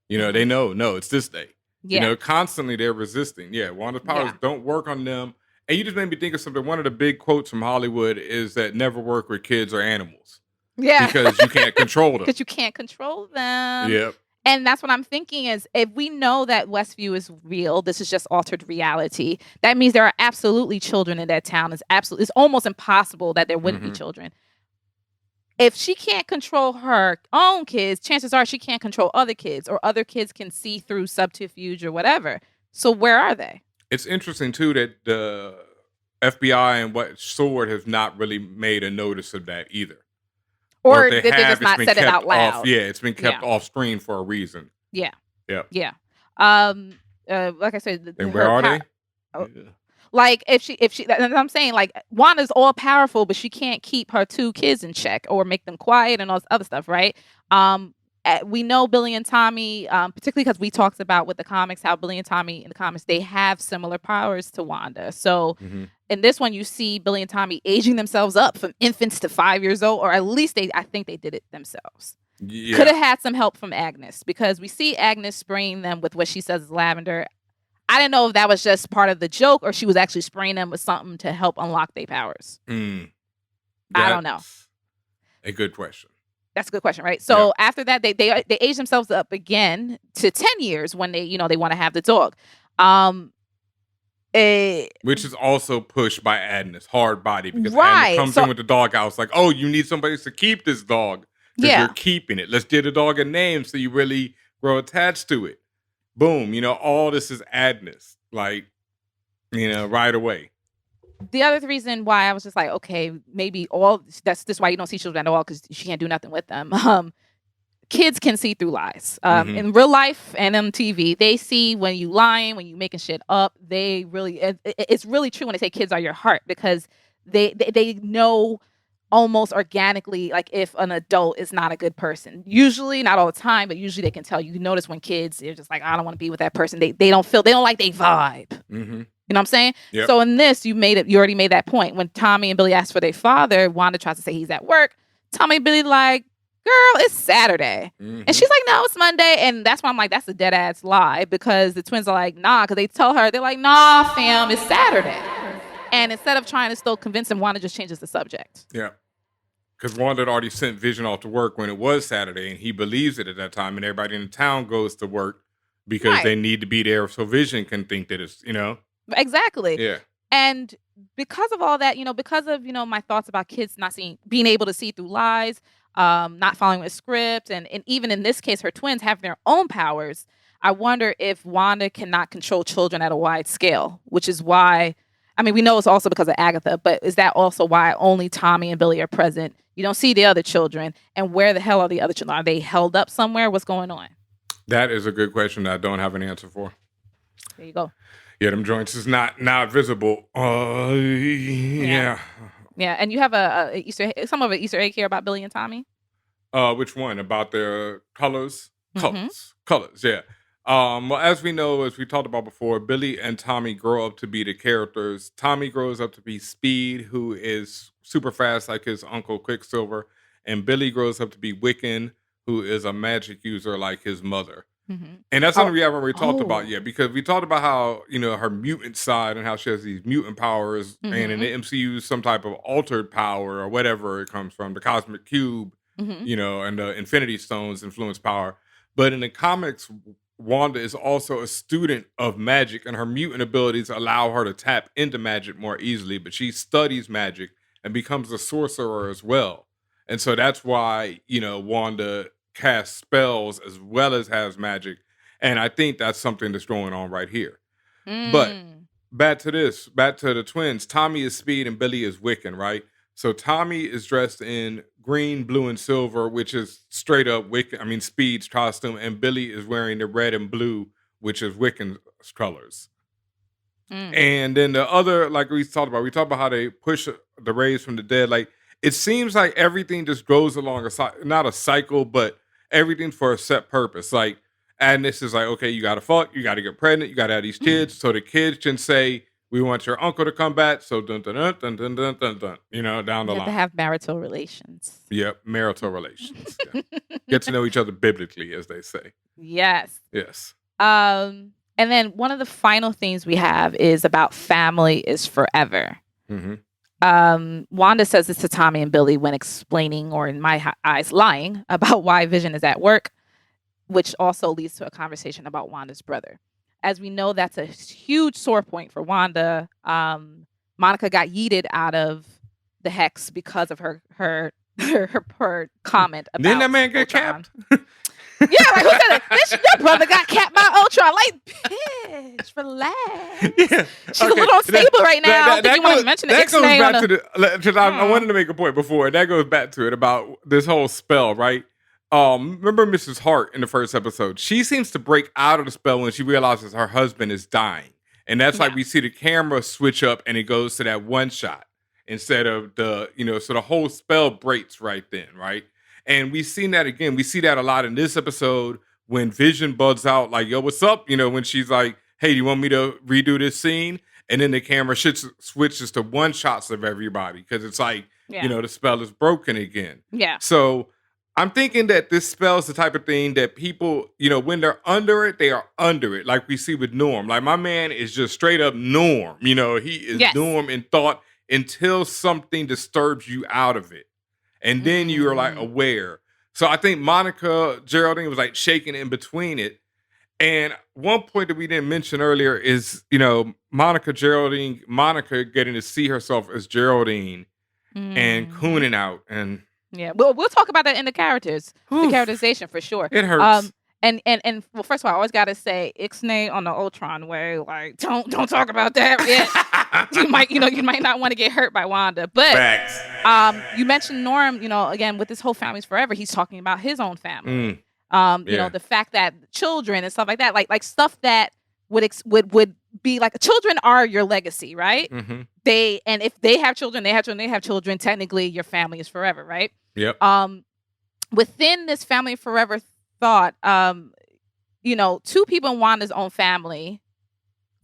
They know, no, it's this day. Yeah. You know, constantly they're resisting. Yeah, Wanda's powers don't work on them. And you just made me think of something. One of the big quotes from Hollywood is that never work with kids or animals. Yeah. Because you can't control them. Because you can't control them. Yep. And that's what I'm thinking is if we know that Westview is real, this is just altered reality. That means there are absolutely children in that town. It's almost impossible that there wouldn't be children. If she can't control her own kids, chances are she can't control other kids, or other kids can see through subterfuge or whatever. So where are they? It's interesting too that the FBI and what Sword has not really made a notice of that either. Or if did they just not said it out loud? Off, it's been kept off screen for a reason. Yeah. Yep. Yeah. Like I said, and where are they? Like if she, I'm saying like Wanda's all powerful, but she can't keep her 2 kids in check or make them quiet and all this other stuff, right? We know Billy and Tommy, particularly because we talked about with the comics how Billy and Tommy in the comics they have similar powers to Wanda. So in this one, you see Billy and Tommy aging themselves up from infants to 5 years old, or at least I think they did it themselves. Yeah. Could have had some help from Agnes because we see Agnes spraying them with what she says is lavender. I didn't know if that was just part of the joke or she was actually spraying them with something to help unlock their powers. I don't know. A good question. That's a good question, right? So after that, they age themselves up again to 10 years when they want to have the dog. Which is also pushed by Agnes, hard body, because right. Agnes comes in with the dog house like, oh, you need somebody to keep this dog. Yeah. You're keeping it. Let's give the dog a name so you really grow attached to it. Boom. All this is Agnes. Like, right away. The other reason why I was just like, okay, maybe that's why you don't see children at all, because she can't do nothing with them. Kids can see through lies. In real life and on TV, they see when you lying, when you making shit up. They really, it's really true when they say kids are your heart, because they know almost organically, like if an adult is not a good person. Usually, not all the time, but usually they can tell. You notice when kids, they're just like, I don't want to be with that person. They don't like they vibe. You know what I'm saying? Yep. So in this, you already made that point. When Tommy and Billy asked for their father, Wanda tries to say he's at work. Tommy and Billy like, girl, it's Saturday. And she's like, no, it's Monday. And that's why I'm like, that's a dead ass lie, because the twins are like, nah, because they tell her, they're like, nah, fam, it's Saturday. And instead of trying to still convince him, Wanda just changes the subject. Yeah. Because Wanda had already sent Vision off to work when it was Saturday, and he believes it at that time, and everybody in the town goes to work because they need to be there so Vision can think that it's, Exactly. Yeah. And because of all that, because of, my thoughts about kids not being able to see through lies, not following a script, and even in this case, her twins have their own powers, I wonder if Wanda cannot control children at a wide scale, which is why, we know it's also because of Agatha, but is that also why only Tommy and Billy are present? You don't see the other children. And where the hell are the other children? Are they held up somewhere? What's going on? That is a good question that I don't have an answer for. There you go. Yeah, them joints is not visible. Yeah. Yeah, and you have some of an Easter egg here about Billy and Tommy? Which one? About their colors? Colors, yeah. Well, as we know, as we talked about before, Billy and Tommy grow up to be the characters. Tommy grows up to be Speed, who is super fast like his uncle Quicksilver. And Billy grows up to be Wiccan, who is a magic user like his mother. And that's something we haven't really talked about yet, because we talked about how, her mutant side and how she has these mutant powers, and in the MCU, some type of altered power or whatever it comes from, the Cosmic Cube, and the Infinity Stones influence power. But in the comics, Wanda is also a student of magic, and her mutant abilities allow her to tap into magic more easily, but she studies magic and becomes a sorcerer as well. And so that's why, Wanda casts spells as well as has magic. And I think that's something that's going on right here. But back to the twins. Tommy is Speed and Billy is Wiccan, right? So Tommy is dressed in green, blue, and silver, which is straight up Wiccan. Speed's costume, and Billy is wearing the red and blue, which is Wiccan's colors. And then the other, like we talked about how they push the rays from the dead. Like, it seems like everything just goes along not a cycle, but everything for a set purpose. Like, Agnes is like, okay, you gotta fuck, you gotta get pregnant, you gotta have these kids, so the kids can say, we want your uncle to come back, so dun dun dun dun dun dun dun dun, down the line. You have to have marital relations. Yep, marital relations. Yeah. Get to know each other biblically, as they say. Yes. Yes. And then one of the final themes we have is about family is forever. Wanda says this to Tommy and Billy when explaining, or in my eyes, lying about why Vision is at work, which also leads to a conversation about Wanda's brother. As we know, that's a huge sore point for Wanda. Monica got yeeted out of the Hex because of her comment about Didn't that man get Ultron. capped? Yeah, like who said it? Your brother got capped by Ultron. Like, bitch, relax. Yeah. She's a little unstable right now. I don't think you want to mention it. That goes Ixnay back on to the, because I wanted to make a point before. That goes back to it about this whole spell, right? Remember Mrs. Hart in the first episode? She seems to break out of the spell when she realizes her husband is dying. And that's like we see the camera switch up and it goes to that one shot instead of the, so the whole spell breaks right then, right? And we've seen that again. We see that a lot in this episode when Vision bugs out like, yo, what's up? When she's like, hey, do you want me to redo this scene? And then the camera switches to one shots of everybody because it's like, the spell is broken again. Yeah. So I'm thinking that this spell is the type of thing that people, when they're under it, they are under it. Like we see with Norm. Like my man is just straight up Norm. He is Norm in thought until something disturbs you out of it. And then you are like aware. So I think Monica Geraldine was like shaking in between it. And one point that we didn't mention earlier is, Monica getting to see herself as Geraldine and cooning out. And yeah, we'll talk about that in the characters, the characterization for sure. It hurts. And well, first of all, I always gotta say Ixnay on the Ultron way, like don't talk about that yet. you might not want to get hurt by Wanda. But facts. You mentioned Norm, again with this whole family's forever, he's talking about his own family. The fact that children and stuff like that, like stuff that would be like children are your legacy, right? Mm-hmm. If they have children, they have children. Technically, your family is forever, right? Yep. Within this family forever thought, two people in Wanda's own family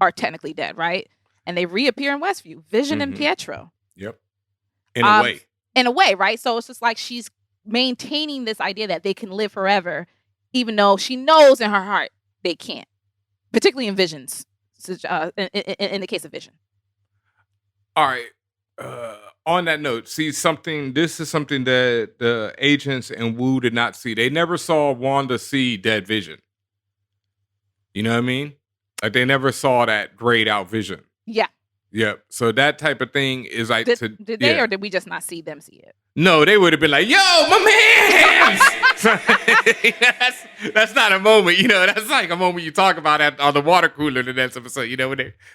are technically dead, right? And they reappear in Westview, Vision and Pietro. Yep. In a way. In a way, right? So it's just like she's maintaining this idea that they can live forever, even though she knows in her heart they can't. Particularly in Vision's, in the case of Vision. All right. On that note, this is something that the agents and Wu did not see. They never saw Wanda see dead Vision. You know what I mean? Like they never saw that grayed out Vision. Yeah. Yep. So that type of thing is like... Did they or did we just not see them see it? No, they would have been like, yo, my man! That's not a moment, that's like a moment you talk about on the water cooler in the next episode.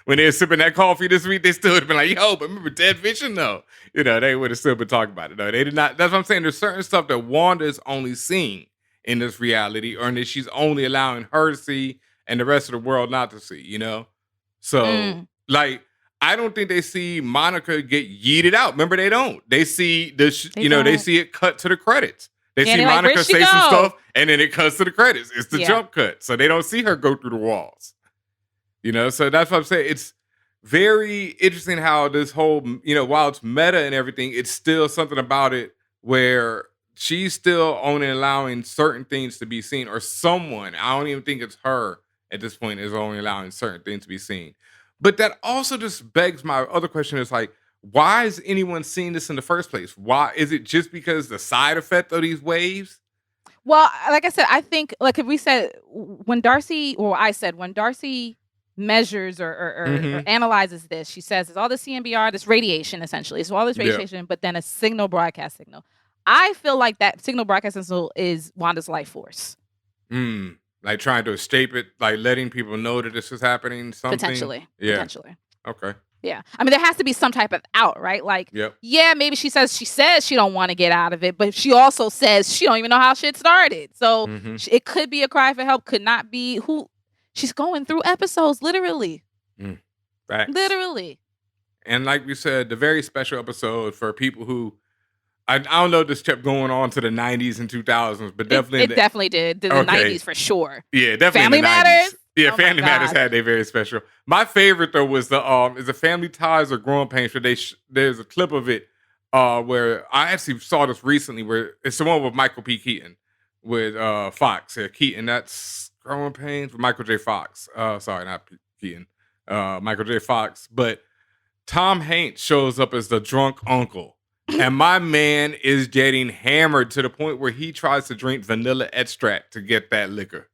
When they were sipping that coffee this week, they still would have been like, yo, but remember Dead Vision? No. They would have still been talking about it. No, they did not. That's what I'm saying. There's certain stuff that Wanda is only seeing in this reality, or that she's only allowing her to see and the rest of the world not to see, So, I don't think they see Monica get yeeted out. Remember, they don't. They see they see it cut to the credits. They see Monica say some stuff, and then it cuts to the credits. It's the jump cut, so they don't see her go through the walls. So that's what I'm saying. It's very interesting how this whole, while it's meta and everything, it's still something about it where she's still only allowing certain things to be seen, or someone. I don't even think it's her at this point is only allowing certain things to be seen. But that also just begs my other question is like, why is anyone seeing this in the first place? Why is it just because the side effect of these waves? Well, like I said, I think like if we said when Darcy measures or analyzes this, she says it's all the CMBR, this radiation essentially. It's all this radiation, but then a broadcast signal. I feel like that signal broadcast signal is Wanda's life force. Like trying to escape it, like letting people know that this is happening. Something potentially. Okay. Yeah. I mean, there has to be some type of out, right? Like, yeah, maybe she says she don't want to get out of it, but she also says she don't even know how shit started. So it could be a cry for help, could not be she's going through episodes, literally. Facts. Literally. And like we said, the very special episode for people who, I don't know if this kept going on to the 90s and 2000s, but definitely... It definitely did. The 90s for sure. Yeah, definitely Family in the 90s. Matters? Yeah, Family Matters had a very special. My favorite, though, was the Family Ties or Growing Pains. There's a clip of it where I actually saw this recently, where it's the one with Michael P. Keaton with Fox. Keaton, that's Growing Pains with Michael J. Fox. Sorry, not Keaton. Michael J. Fox. But Tom Hanks shows up as the drunk uncle. And my man is getting hammered to the point where he tries to drink vanilla extract to get that liquor.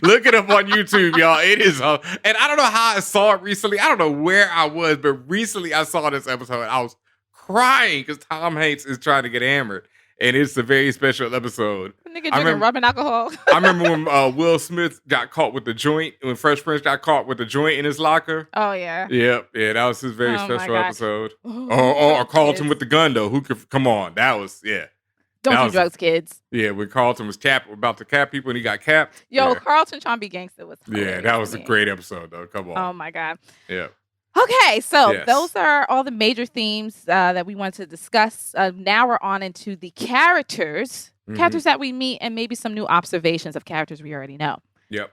Look it up on YouTube, y'all. It is, and I don't know how I saw it recently. I don't know where I was, but recently I saw this episode and I was crying because Tom Hanks is trying to get hammered. And it's a very special episode. Nigga drinking rubbing alcohol. I remember when Will Smith got caught with the joint, when Fresh Prince got caught with the joint in his locker. Oh, yeah. Yep. Yeah, that was his very special episode. Oh, or Carlton with the gun, though. Who could, come on. That was, yeah. Don't do drugs, kids. Yeah, when Carlton was about to cap people and he got capped. Yo, yeah. Carlton trying to be gangster was hilarious. Yeah, that was a great episode, though. Come on. Oh, my God. Yeah. Okay, so those are all the major themes that we wanted to discuss. Now we're on into the characters that we meet, and maybe some new observations of characters we already know. Yep.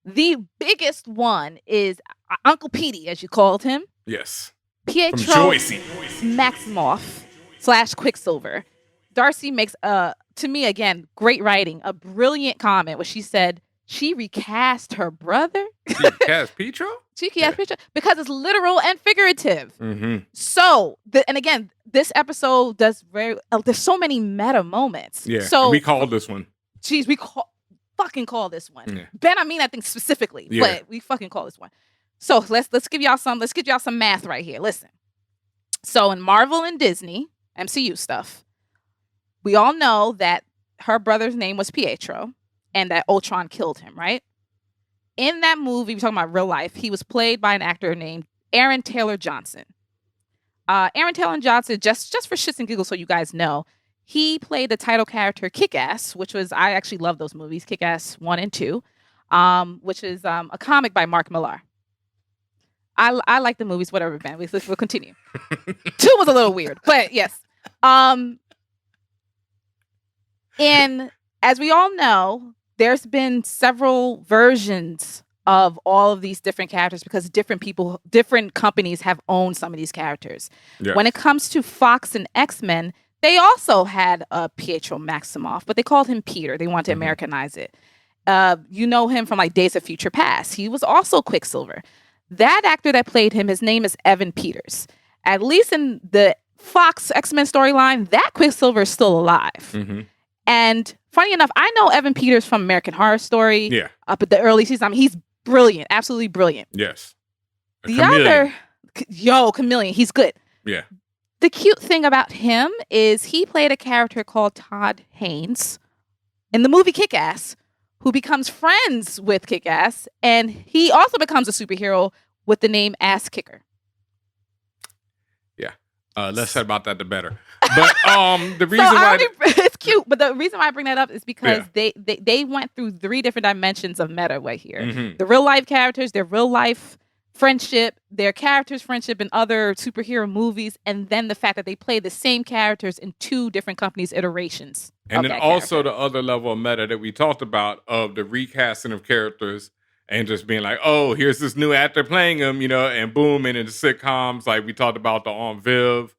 The biggest one is Uncle Petey, as you called him. Yes. Pietro Maximoff / Quicksilver. Darcy makes, to me, again, great writing, a brilliant comment where she said she recast her brother. She recast Pietro? She recast Pietro because it's literal and figurative. Mm-hmm. So, and again, this episode does there's so many meta moments. Yeah, so we called this one. Geez, fucking call this one. Yeah. BenHameen, I think specifically, but we fucking call this one. So let's give y'all some math right here. Listen. So in Marvel and Disney, MCU stuff, we all know that her brother's name was Pietro and that Ultron killed him, right? In that movie, we're talking about real life, he was played by an actor named Aaron Taylor Johnson. Aaron Taylor Johnson, just for shits and giggles so you guys know, he played the title character Kick-Ass, which was, I actually love those movies, Kick-Ass 1 and 2, which is a comic by Mark Millar. I like the movies, whatever, Ben. We'll continue. 2 was a little weird, but yes. And as we all know, there's been several versions of all of these different characters because different companies have owned some of these characters. Yeah. When it comes to Fox and X-Men, they also had Pietro Maximoff, but they called him Peter. They wanted to Americanize it. You know him from like Days of Future Past. He was also Quicksilver. That actor that played him, his name is Evan Peters. At least in the Fox X-Men storyline, that Quicksilver is still alive. Mm-hmm. And funny enough, I know Evan Peters from American Horror Story. Yeah. Up at the early season. I mean, he's brilliant. Absolutely brilliant. Yes. Chameleon. Chameleon. He's good. Yeah. The cute thing about him is he played a character called Todd Haynes in the movie Kick-Ass, who becomes friends with Kick-Ass, and he also becomes a superhero with the name Ass Kicker. Yeah. Less said about that, the better. But the reason why it's cute, but the reason why I bring that up is because they went through 3 different dimensions of meta right here. Mm-hmm. The real life characters, their real life friendship, their characters' friendship in other superhero movies, and then the fact that they play the same characters in 2 different companies' iterations. And then also the other level of meta that we talked about of the recasting of characters and just being like, oh, here's this new actor playing him, and boom, and in the sitcoms, like we talked about the On Viv,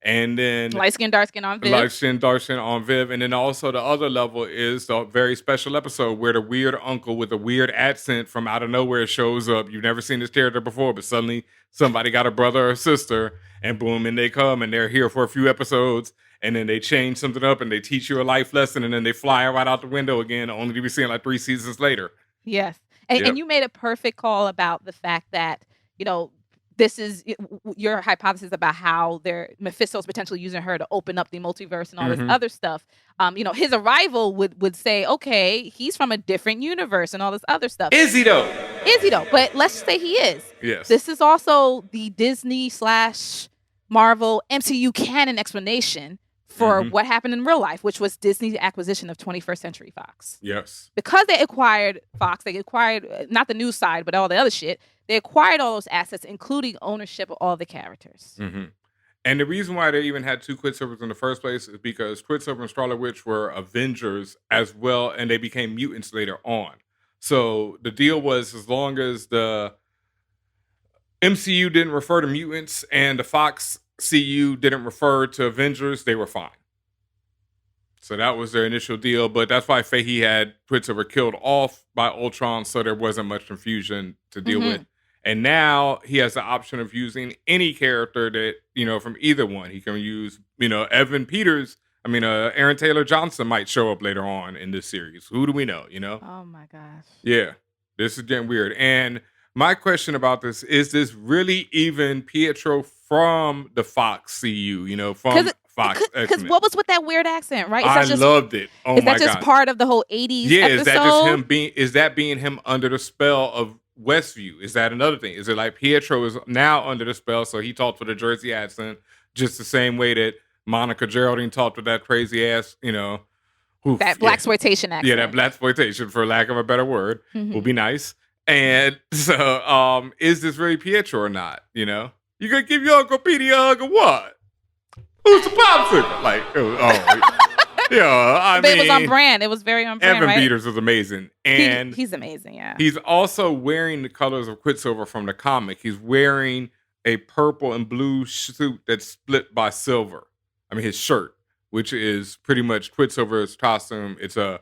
and then light skin, dark skin on Viv. Light skin, dark skin on Viv. And then also the other level is the very special episode where the weird uncle with a weird accent from out of nowhere shows up. You've never seen this character before, but suddenly somebody got a brother or sister, and boom, and they come and they're here for a few episodes, and then they change something up and they teach you a life lesson, and then they fly right out the window again, only to be seen like 3 seasons later. Yes. And you made a perfect call about the fact that, this is your hypothesis about how Mephisto's potentially using her to open up the multiverse and all this other stuff. His arrival would say, okay, he's from a different universe and all this other stuff. Is he though? But let's say he is. Yes. This is also the Disney/Marvel MCU canon explanation for what happened in real life, which was Disney's acquisition of 21st Century Fox. Yes. Because they acquired Fox, they acquired not the news side, but all the other shit. They acquired all those assets, including ownership of all the characters. Mm-hmm. And the reason why they even had 2 Quicksilvers in the first place is because Quicksilver and Scarlet Witch were Avengers as well, and they became mutants later on. So the deal was, as long as the MCU didn't refer to mutants and the Fox CU didn't refer to Avengers, they were fine. So that was their initial deal, but that's why Fahey had Quicksilver killed off by Ultron, so there wasn't much confusion to deal with. And now he has the option of using any character that, from either one. He can use, Evan Peters. Aaron Taylor Johnson might show up later on in this series. Who do we know, Oh my gosh. Yeah, this is getting weird. And my question about this, is this really even Pietro from the Fox CU, from Fox Because X-Men? what was with that weird accent, right? I loved it. Oh my God. Is that just part of the whole 80s Yeah, episode? is that just him being him under the spell of Westview? Is that another thing? Is it like Pietro is now under the spell, so he talked with a Jersey accent just the same way that Monica Geraldine talked with that crazy ass, that blaxploitation accent. Yeah, that blaxploitation, for lack of a better word, will be nice. And so, is this really Pietro or not? You gonna give your Uncle Petey a hug or what? Who's the popsicle? Like, But it was on brand. It was very on brand, Evan right? Peters was amazing. And he's amazing, yeah. he's also wearing the colors of Quicksilver from the comic. He's wearing a purple and blue suit that's split by silver. His shirt, which is pretty much Quicksilver's costume. It's a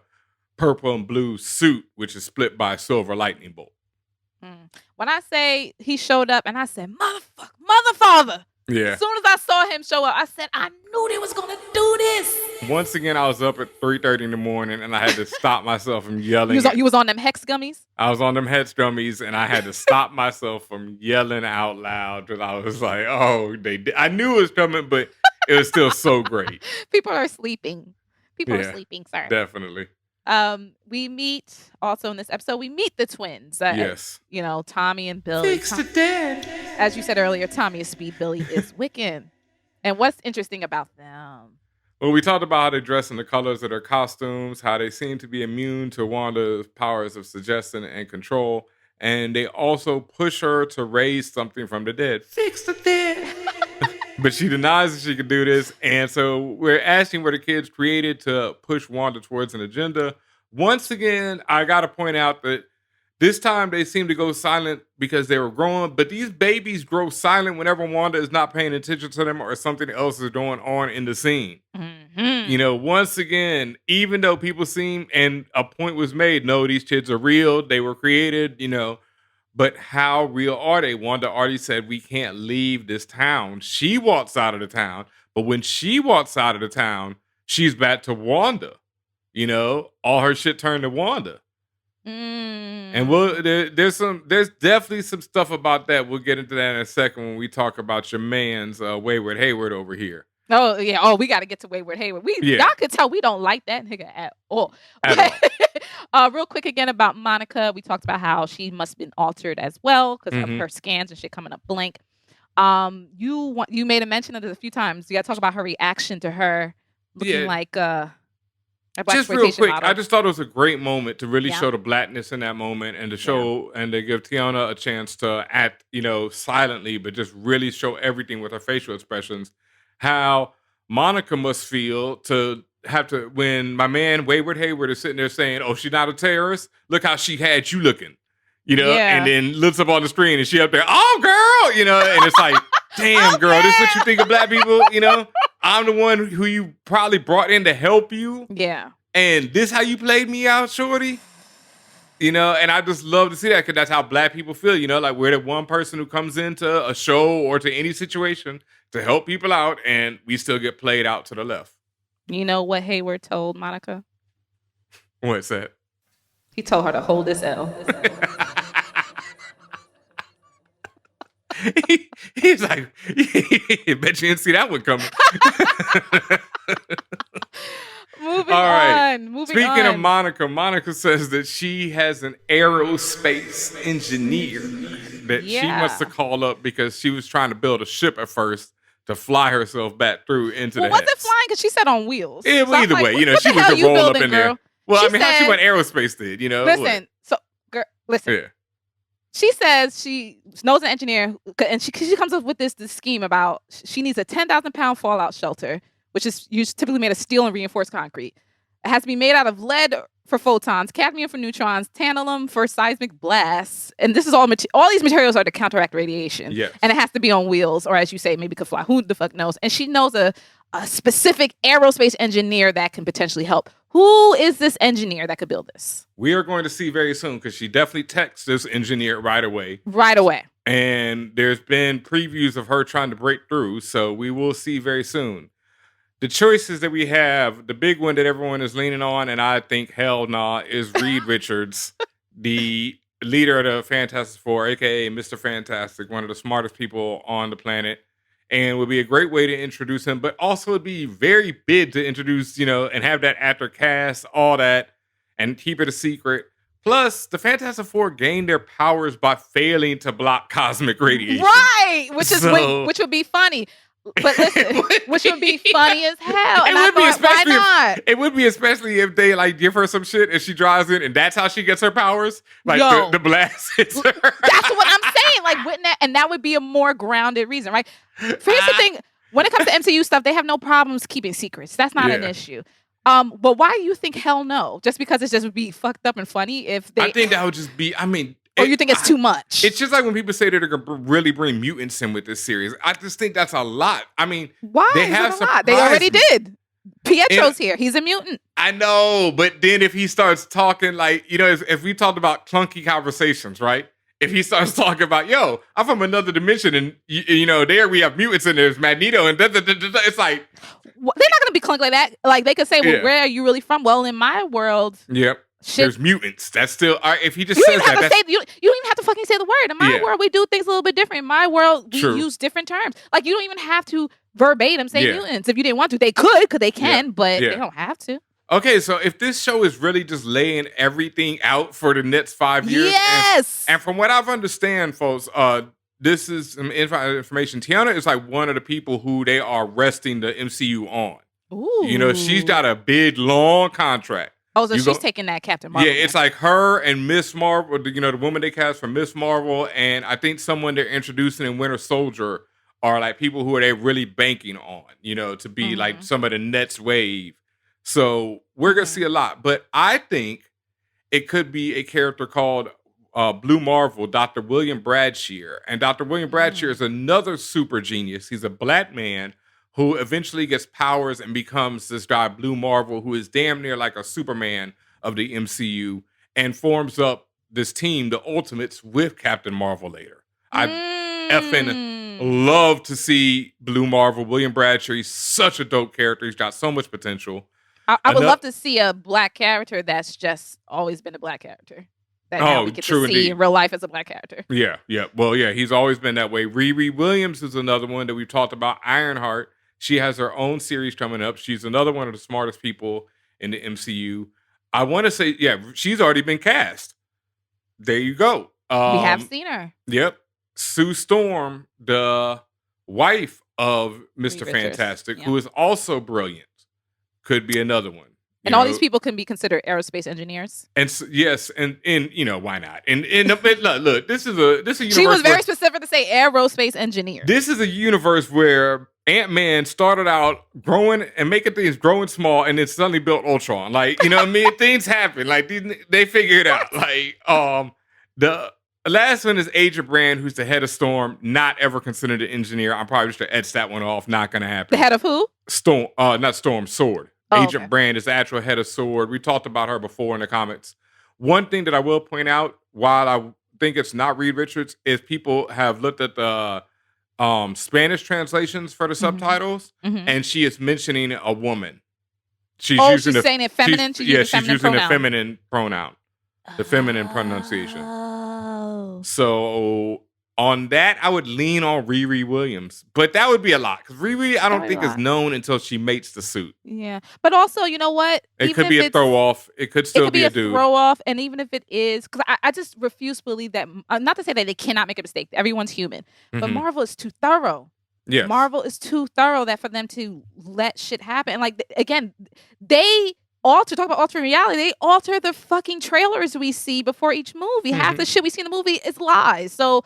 purple and blue suit, which is split by a silver lightning bolt. When I say he showed up and I said, mother father. Yeah. As soon as I saw him show up, I said, I knew they was going to do this. Once again, I was up at 3:30 in the morning and I had to stop myself from yelling. You was on them Hex gummies? I was on them Hex gummies and I had to stop myself from yelling out loud because I was like, I knew it was coming, but it was still so great. People are sleeping. Are sleeping, sir. Definitely. We meet also in this episode, we meet the twins. Yes. Tommy and Billy. Fix the dead. As you said earlier, Tommy is Speed, Billy is Wiccan. And what's interesting about them? Well, we talked about how they dress in the colors of their costumes, how they seem to be immune to Wanda's powers of suggestion and control, and they also push her to raise something from the dead. Fix the dead. But she denies that she can do this, and so we're asking where the kids created to push Wanda towards an agenda. Once again, I got to point out that this time they seem to go silent because they were growing, but these babies grow silent whenever Wanda is not paying attention to them or something else is going on in the scene. Once again, even though people seem, and a point was made, no, these kids are real, they were created, but how real are they? Wanda already said we can't leave this town. She walks out of the town, but when she walks out of the town, she's back to Wanda. All her shit turned to Wanda. And there's definitely some stuff about that. We'll get into that in a second when we talk about your man's Wayward Hayward over here. Oh yeah. Oh, we got to get to Wayward Hayward. Y'all could tell we don't like that nigga at all. Real quick again about Monica. We talked about how she must have been altered as well because of her scans and shit coming up blank. You made a mention of this a few times. You got to talk about her reaction to her looking like just real quick, model. I just thought it was a great moment to really show the blackness in that moment and to show and to give Tiana a chance to act, silently, but just really show everything with her facial expressions. How Monica must feel to have to, when my man Wayward Hayward is sitting there saying, "Oh, she's not a terrorist. Look how she had you looking," and then looks up on the screen and she up there, "Oh, girl," and it's like, damn, girl, this is what you think of black people, I'm the one who you probably brought in to help you. Yeah. And this how you played me out, shorty? And I just love to see that because that's how black people feel, like we're the one person who comes into a show or to any situation to help people out and we still get played out to the left. You know what Hayward told Monica? What's that? He told her to hold this L. He's like, bet you didn't see that one coming. Moving on. Speaking of Monica says that she has an aerospace engineer that she must have called up because she was trying to build a ship at first to fly herself back through into the was it Hex. flying? Because she said on wheels. Yeah, well, either way, what she the was hell to roll building, up in girl? there. Well, She how she said- went aerospace did, Listen, listen. Yeah. She says she knows an engineer, and she comes up with this scheme about she needs a 10,000-pound fallout shelter, which is typically made of steel and reinforced concrete. It has to be made out of lead for photons, cadmium for neutrons, tantalum for seismic blasts, and this is all these materials are to counteract radiation. Yes. And it has to be on wheels, or as you say, maybe could fly. Who the fuck knows? And she knows a a specific aerospace engineer that can potentially help. Who is this engineer that could build this? We are going to see very soon because she definitely texts this engineer right away. Right away. And there's been previews of her trying to break through, so we will see very soon. The choices that we have, the big one that everyone is leaning on, and I think hell nah, is Reed Richards, the leader of the Fantastic Four, aka Mr. Fantastic, one of the smartest people on the planet, and would be a great way to introduce him, but also it'd be very big to introduce, and have that actor cast, all that, and keep it a secret. Plus, the Fantastic Four gain their powers by failing to block cosmic radiation. Right, which would be funny. But listen, which would be funny as hell. And why not? It would be especially if they give her some shit and she drives in and that's how she gets her powers. The blast hits her. That's what I'm saying. Wouldn't that? And that would be a more grounded reason, right? Here's the thing: when it comes to MCU stuff, they have no problems keeping secrets. That's not an issue. But why do you think hell no? Just because it just would be fucked up and funny if they. I think that would just be. Or you think it's too much? It's just like when people say that they're going to really bring mutants in with this series. I just think that's a lot. Why they have a lot? They already did. Pietro's here. He's a mutant. I know, but then if he starts talking if we talked about clunky conversations, right? If he starts talking about, I'm from another dimension and, there we have mutants and there's Magneto and it's like. Well, they're not going to be clunky like that. They could say, well, where are you really from? Well, in my world. Yep. There's mutants. That's still. If he just you says don't that, you don't even have to fucking say the word. In my world, we do things a little bit different. In my world, we use different terms. You don't even have to verbatim say mutants. If you didn't want to, they could, because they can, but they don't have to. Okay, so if this show is really just laying everything out for the next 5 years, yes. And from what I've understand, folks, this is some information. Tiana is one of the people who they are resting the MCU on. Ooh. She's got a big, long contract. Oh, so she's taking that Captain Marvel. Yeah, it's her and Miss Marvel, the woman they cast for Miss Marvel, and I think someone they're introducing in Winter Soldier are people who are they really banking on, to be some of the next wave. So we're going to see a lot. But I think it could be a character called Blue Marvel, Dr. William Bradshear. And Dr. William Bradshear is another super genius. He's a black man who eventually gets powers and becomes this guy, Blue Marvel, who is damn near like a Superman of the MCU and forms up this team, the Ultimates, with Captain Marvel later. I effing love to see Blue Marvel. William Bradshaw, he's such a dope character. He's got so much potential. I would love to see a black character that's just always been a black character. That now we get to see in real life as a black character. Yeah. Well, he's always been that way. Riri Williams is another one that we've talked about. Ironheart. She has her own series coming up. She's another one of the smartest people in the MCU. I want to say, she's already been cast. There you go. We have seen her. Yep. Sue Storm, the wife of Mr. Fantastic, who is also brilliant, could be another one. And all these people can be considered aerospace engineers. And yes, and why not? And look, this is a universe. She was very specific to say aerospace engineer. This is a universe where Ant-Man started out growing and making things growing small, and then suddenly built Ultron. Things happen. They figure it out. The last one is Agent Brand, who's the head of Storm, not ever considered an engineer. I'm probably just gonna edge that one off. Not gonna happen. The head of who? Storm, not Storm, Sword. Oh, Agent Brand is the actual head of Sword. We talked about her before in the comics. One thing that I will point out, while I think it's not Reed Richards, is people have looked at the Spanish translations for the subtitles, and she is mentioning a woman. She's saying it feminine? She's using a feminine pronoun. The feminine pronunciation. So on that, I would lean on Riri Williams. But that would be a lot. Because Riri, I don't think is known until she mates the suit. Yeah. But also, you know what? It could be a throw-off. It could still be a dude. Throw-off. And even if it is... Because I just refuse to believe that... not to say that they cannot make a mistake. Everyone's human. But Marvel is too thorough. Yes. Marvel is too thorough that for them to let shit happen. And again, they... talk about altering reality, they alter the fucking trailers we see before each movie. Half the shit we see in the movie is lies. So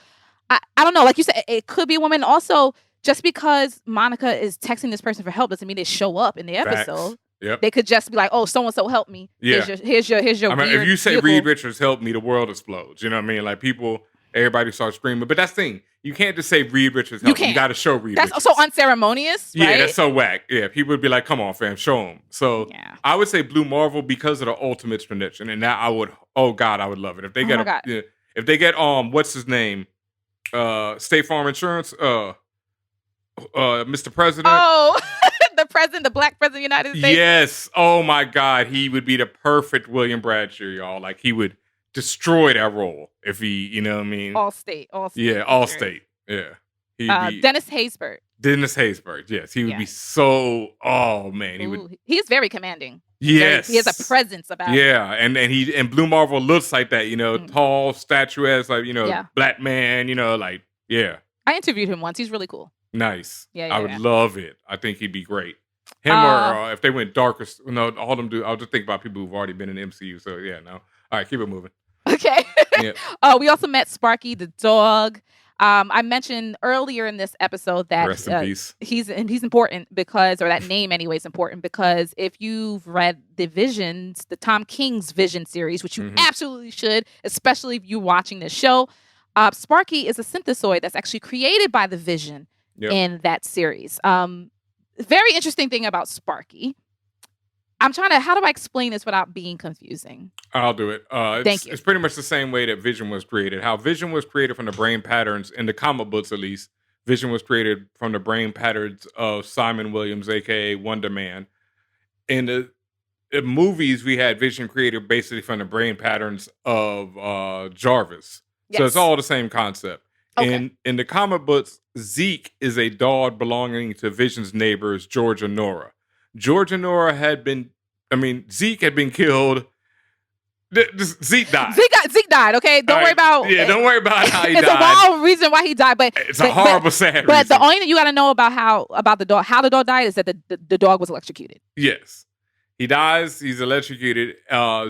I don't know. Like you said, it could be a woman. Also, just because Monica is texting this person for help doesn't mean they show up in the episode. Yep. They could just be like, "Oh, so and so help me. Yeah. Here's your." If you say Reed Richards help me, the world explodes. You know what I mean? Like people, everybody starts screaming. But that's the thing. You can't just say Reed Richards helped. You got to show Reed Richards. That's so unceremonious, right? Yeah, that's so whack. Yeah, people would be like, come on, fam, show him. So I would say Blue Marvel because of the Ultimate tradition. And that I would, oh God, I would love it. If they if they get, what's his name? State Farm Insurance, Mr. President. Oh, the black president of the United States. Yes. Oh my God. He would be the perfect William Bradshaw, y'all. Like he would destroy that role if he, you know what I mean? Allstate. Yeah, Allstate. Yeah. Dennis Haysbert. Yes. He would be so, oh man. He's very commanding. Yes. He has a presence about him. Yeah. And Blue Marvel looks like that, you know, tall, statuesque, like, you know, black man, you know, like, yeah. I interviewed him once. He's really cool. Nice. I would love it. I think he'd be great. Him or if they went darker, no, all of them do. I'll just think about people who've already been in the MCU. So yeah, no. All right, keep it moving. Okay. We also met Sparky the dog. I mentioned earlier in this episode that rest in peace. He's important because, or that name anyway is important because if you've read the Visions, the Tom King's Vision series, which you absolutely should, especially if you're watching this show, Sparky is a synthesoid that's actually created by the Vision in that series. Very interesting thing about Sparky. How do I explain this without being confusing? I'll do it. Thank you. It's pretty much the same way that Vision was created. How Vision was created from the brain patterns, in the comic books at least, Vision was created from the brain patterns of Simon Williams, a.k.a. Wonder Man. In the movies, we had Vision created basically from the brain patterns of Jarvis. Yes. So it's all the same concept. Okay. In the comic books, Zeke is a dog belonging to Vision's neighbors, George and Nora. George and Nora Zeke had been killed. Zeke died. Zeke died, okay? Don't worry about don't worry about how he died. It's a wild reason why he died, but it's a horrible, sad reason. But the only thing you got to know about the dog, how the dog died, is that the dog was electrocuted. Yes. He dies, he's electrocuted.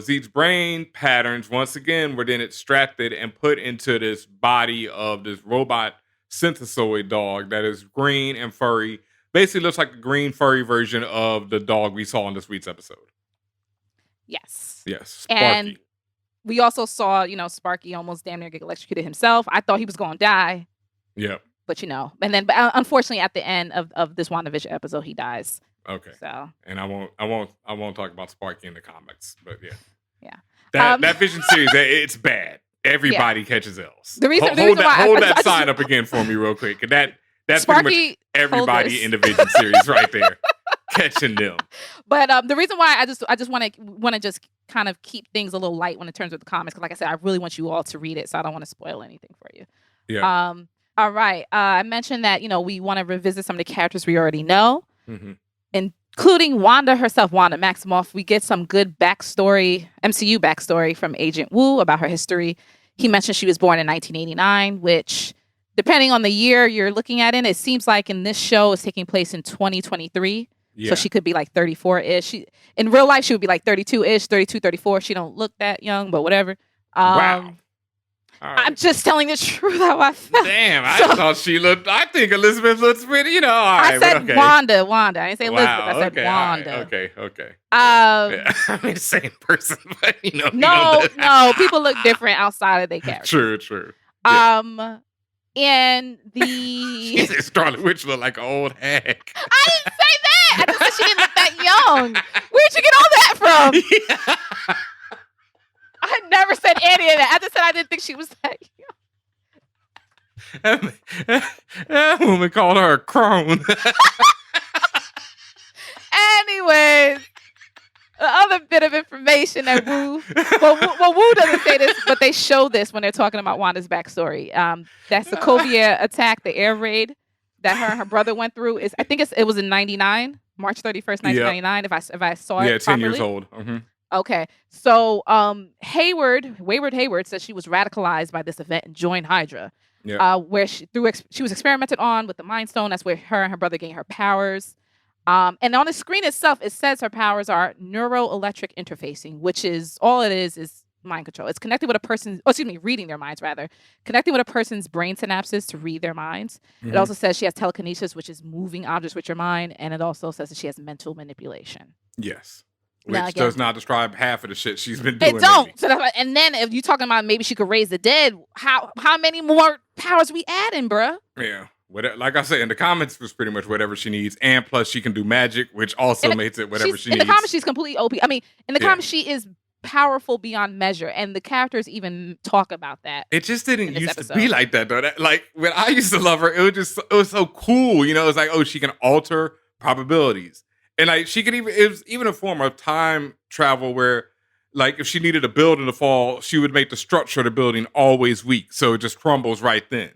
Zeke's brain patterns, once again, were then extracted and put into this body of this robot synthesoid dog that is green and furry. Basically looks like a green furry version of the dog we saw in this week's episode. Yes. Yes, Sparky. And we also saw, Sparky almost damn near get electrocuted himself. I thought he was going to die. Yeah. But, but unfortunately at the end of this WandaVision episode, he dies. Okay. So. And I won't talk about Sparky in the comics, but yeah. Yeah. That Vision series, it's bad. Everybody catches L's. The reason hold why that sign up again for me real quick. That's Sparky pretty much everybody in the Vision series right there. Catching them. But the reason why I just want to just kind of keep things a little light when it terms of the comics, because like I said, I really want you all to read it, so I don't want to spoil anything for you. Yeah. All right. I mentioned that we want to revisit some of the characters we already know, including Wanda herself, Wanda Maximoff. We get some good MCU backstory from Agent Wu about her history. He mentioned she was born in 1989, which, depending on the year you're looking at it seems like in this show is taking place in 2023. Yeah. So she could be like 34-ish. In real life, she would be like 32-ish, 32, 34. She don't look that young, but whatever. Wow. Right. I'm just telling the truth how I felt. Damn, I thought she looked, I think Elizabeth looks pretty, all right. I said Wanda. I didn't say Elizabeth. I said Wanda. Right. Okay. I mean, same person, but No, people look different outside of their character. True. Yeah. And the Scarlet Witch looked like an old hag. I didn't say that. I just said she didn't look that young. Where'd you get all that from? Yeah. I never said any of that. I just said I didn't think she was that young. That woman called her a crone. Anyways, the other bit of information that Wu doesn't say this, but they show this when they're talking about Wanda's backstory. That Sokovia attack, the air raid that her and her brother went through it was in 99, March 31st, 1999. If I saw it 10 properly. years old. Mm-hmm. Okay, so Wayward Hayward says she was radicalized by this event and joined Hydra, where she was experimented on with the Mind Stone. That's where her and her brother gained her powers. And on the screen itself, it says her powers are neuroelectric interfacing, which is all it is mind control. It's connecting with a person's, reading their minds rather, connecting with a person's brain synapses to read their minds. Mm-hmm. It also says she has telekinesis, which is moving objects with your mind, and it also says that she has mental manipulation. Yes. Which does not describe half of the shit she's been doing. It don't. So and then if you're talking about maybe she could raise the dead, how many more powers we adding, bruh? Yeah. Like I said, in the comics, was pretty much whatever she needs. And plus, she can do magic, which also makes it whatever she needs. In the comics, she's completely OP. I mean, in the comics, she is powerful beyond measure. And the characters even talk about that. It just didn't used to be like that, though. Like, when I used to love her, it was so cool. You know, it was like, oh, she can alter probabilities. And like, it was even a form of time travel where, like, if she needed a building to fall, she would make the structure of the building always weak. So it just crumbles right then.